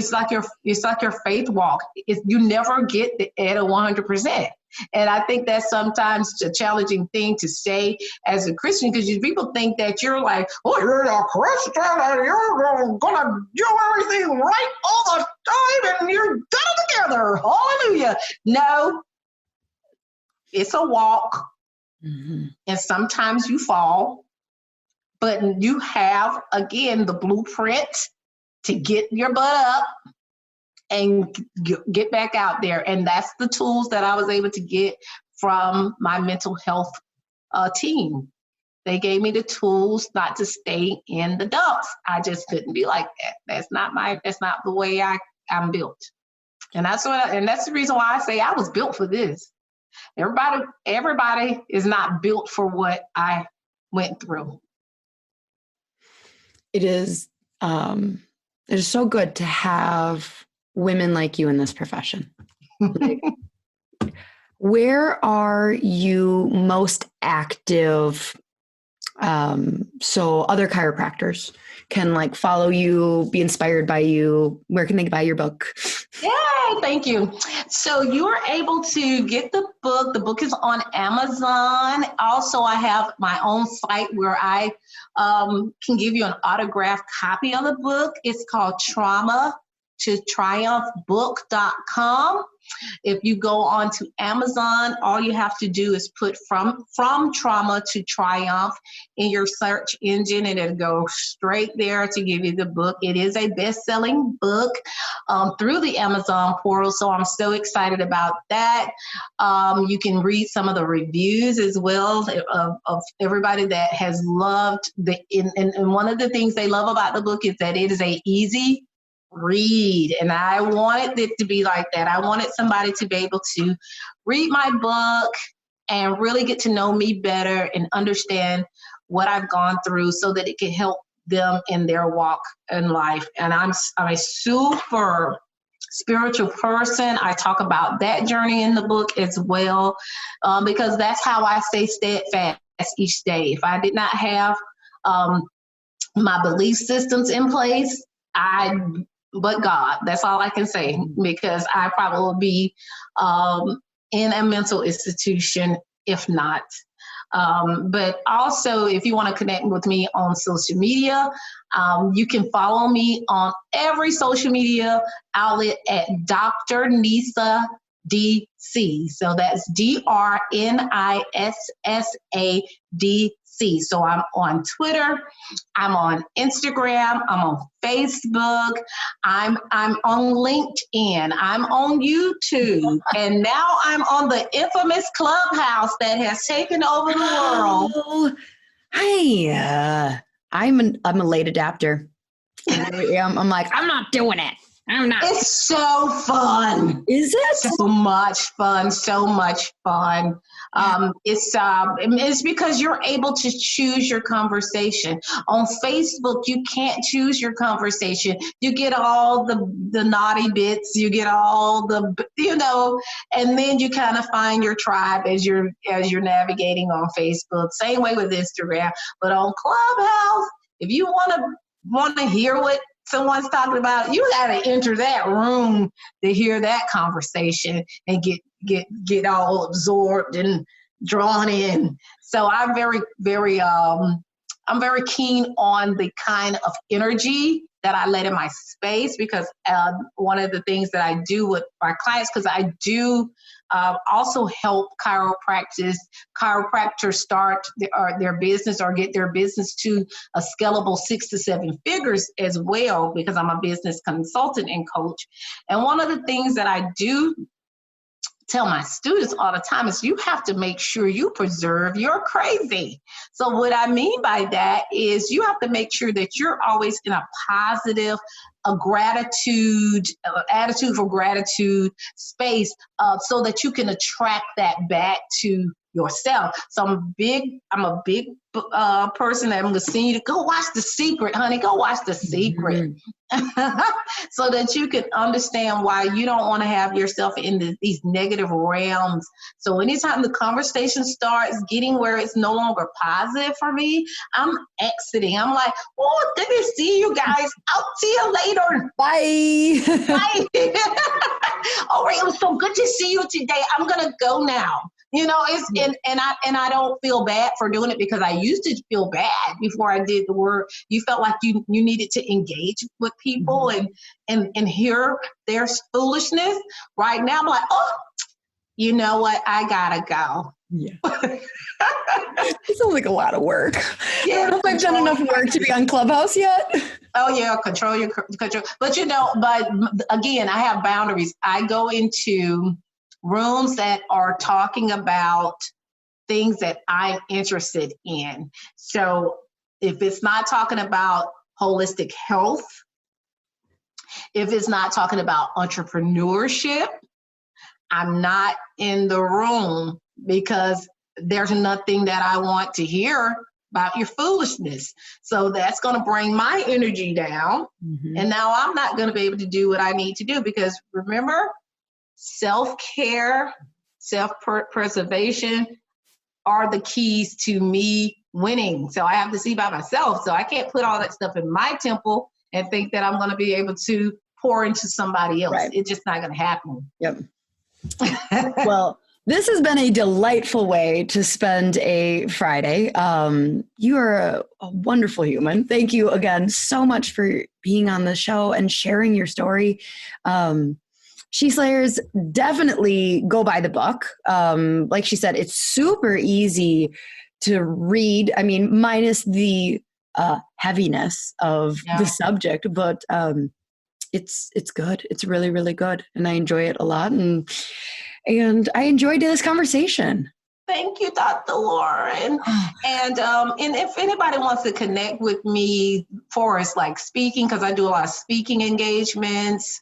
faith walk. You never get at a 100%. And I think that's sometimes a challenging thing to say as a Christian, because people think that you're like, oh, you're a Christian and you're gonna do everything right all the time and you're got it together. Hallelujah. No, it's a walk. Mm-hmm. And sometimes you fall. But you have, again, the blueprint to get your butt up and get back out there. And that's the tools that I was able to get from my mental health team. They gave me the tools not to stay in the dumps. I just couldn't be like that. That's not the way I'm built. And that's the reason why I say I was built for this. Everybody is not built for what I went through. It is so good to have women like you in this profession. Where are you most active? So other chiropractors can follow you, be inspired by you. Where can they buy your book? Yay, thank you. So you are able to get the book. The book is on Amazon. Also, I have my own site where I can give you an autographed copy of the book. It's called trauma2triumphbook.com. If you go on to Amazon, all you have to do is put from trauma to triumph in your search engine, and it'll go straight there to give you the book. It is a best-selling book through the Amazon portal, so I'm so excited about that. You can read some of the reviews as well of everybody that has loved and one of the things they love about the book is that it is a easy read, and I wanted it to be like that. I wanted somebody to be able to read my book and really get to know me better and understand what I've gone through so that it can help them in their walk in life. And I'm a super spiritual person. I talk about that journey in the book as well, because that's how I stay steadfast each day. If I did not have my belief systems in place, but God, that's all I can say, because I probably will be in a mental institution if not. But also, if you want to connect with me on social media, you can follow me on every social media outlet at Dr. Nissa D. So that's DRNISSADC. So I'm on Twitter, I'm on Instagram, I'm on Facebook, I'm on LinkedIn, I'm on YouTube, and now I'm on the infamous Clubhouse that has taken over the world. Oh, hi. I'm a late adapter. I'm like, I'm not doing it. I'm not. It's so fun. Is it? So much fun. So much fun. It's because you're able to choose your conversation. On Facebook, you can't choose your conversation. You get all the naughty bits. You get all the, and then you kind of find your tribe as you're navigating on Facebook. Same way with Instagram. But on Clubhouse, if you want to hear what someone's talking about, you got to enter that room to hear that conversation and get all absorbed and drawn in. So I'm very, very, I'm very keen on the kind of energy that I let in my space, because one of the things that I do with my clients, because I do also help chiropractors start their business or get their business to a scalable 6 to 7 figures as well, because I'm a business consultant and coach. And one of the things that I do tell my students all the time is you have to make sure you preserve your crazy. So what I mean by that is you have to make sure that you're always in a positive, attitude for gratitude space, so that you can attract that back to yourself. So I'm a big person that I'm going to send you to go watch The Secret, honey. Go watch The Secret. So that you can understand why you don't want to have yourself in these negative realms. So anytime the conversation starts getting where it's no longer positive for me, I'm exiting. I'm like, oh, good to see you guys. I'll see you later. Bye. Bye. All right, it was so good to see you today. I'm going to go now. And I don't feel bad for doing it, because I used to feel bad before I did the work. You felt like you needed to engage with people and hear their foolishness. Right now I'm like, oh, you know what? I gotta go. Yeah. It sounds like a lot of work. Yeah, I don't know if I've done enough work to be on Clubhouse yet. Oh yeah, control your control. But again, I have boundaries. I go into rooms that are talking about things that I'm interested in. So if it's not talking about holistic health, if it's not talking about entrepreneurship, I'm not in the room, because there's nothing that I want to hear about your foolishness. So that's going to bring my energy down. Mm-hmm. And now I'm not going to be able to do what I need to do, because remember, self-care, self-preservation are the keys to me winning. So I have to see by myself. So I can't put all that stuff in my temple and think that I'm going to be able to pour into somebody else. Right. It's just not going to happen. Yep. Well, this has been a delightful way to spend a Friday. You are a wonderful human. Thank you again so much for being on the show and sharing your story. Sheslays, definitely go by the book. Like she said, it's super easy to read. I mean, minus the heaviness of the subject, but it's good. It's really, really good. And I enjoy it a lot. And I enjoyed this conversation. Thank you, Dr. Lauryn. And if anybody wants to connect with me for us, like speaking, because I do a lot of speaking engagements,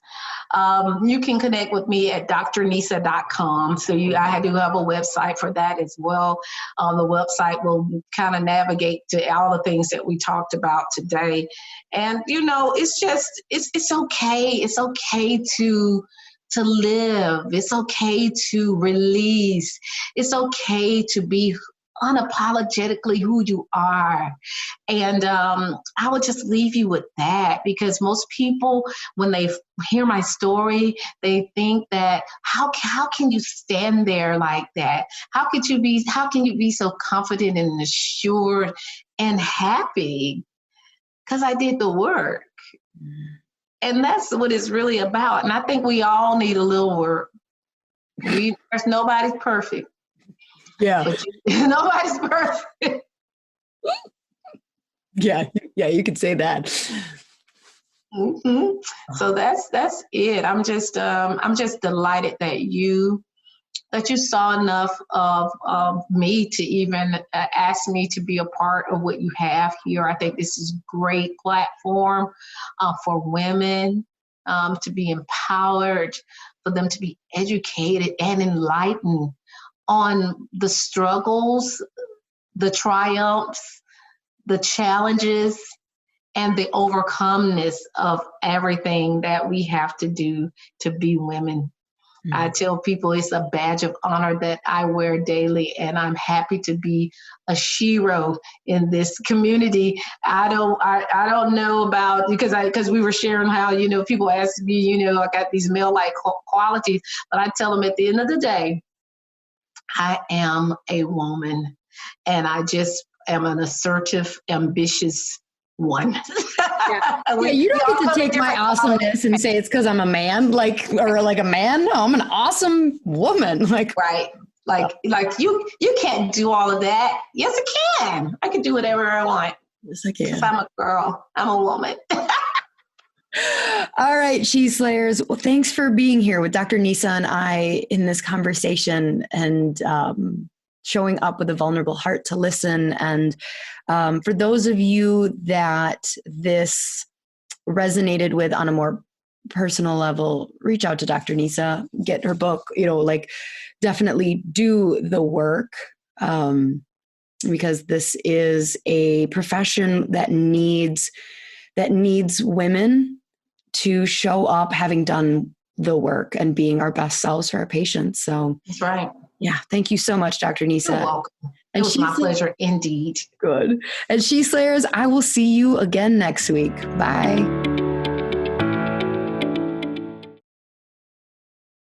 you can connect with me at drnissa.com. So I do have a website for that as well. The website will kind of navigate to all the things that we talked about today. And, it's okay. It's okay to live. It's okay to release. It's okay to be unapologetically who you are. And I would just leave you with that, because most people, when they hear my story, they think that how can you stand there like that? How can you be so confident and assured and happy? Because I did the work. And that's what it's really about. And I think we all need a little work. There's nobody's perfect. Yeah. But nobody's perfect. Yeah, you could say that. Mm-hmm. So that's it. I'm just delighted that you saw enough of me to even ask me to be a part of what you have here. I think this is a great platform for women to be empowered, for them to be educated and enlightened on the struggles, the triumphs, the challenges, and the overcomeness of everything that we have to do to be women. Mm-hmm. I tell people it's a badge of honor that I wear daily, and I'm happy to be a shero in this community. I don't know about, because we were sharing how, people ask me, I got these male-like qualities, but I tell them at the end of the day, I am a woman, and I just am an assertive, ambitious one. Yeah, you don't get to take my awesomeness and say it's because I'm a man, or like a man. No, I'm an awesome woman. Right. Like you can't do all of that. Yes, I can. I can do whatever I want. Yes, I can. Because I'm a girl. I'm a woman. All right, She Slayers. Well, thanks for being here with Dr. Nissa and I in this conversation, and showing up with a vulnerable heart to listen. And for those of you that this resonated with on a more personal level, reach out to Dr. Nissa, get her book, definitely do the work, because this is a profession that needs women to show up having done the work and being our best selves for our patients. So that's right. Yeah. Thank you so much, Dr. Nissa. You're welcome. It was my pleasure indeed. Good. And She Slayers, I will see you again next week. Bye.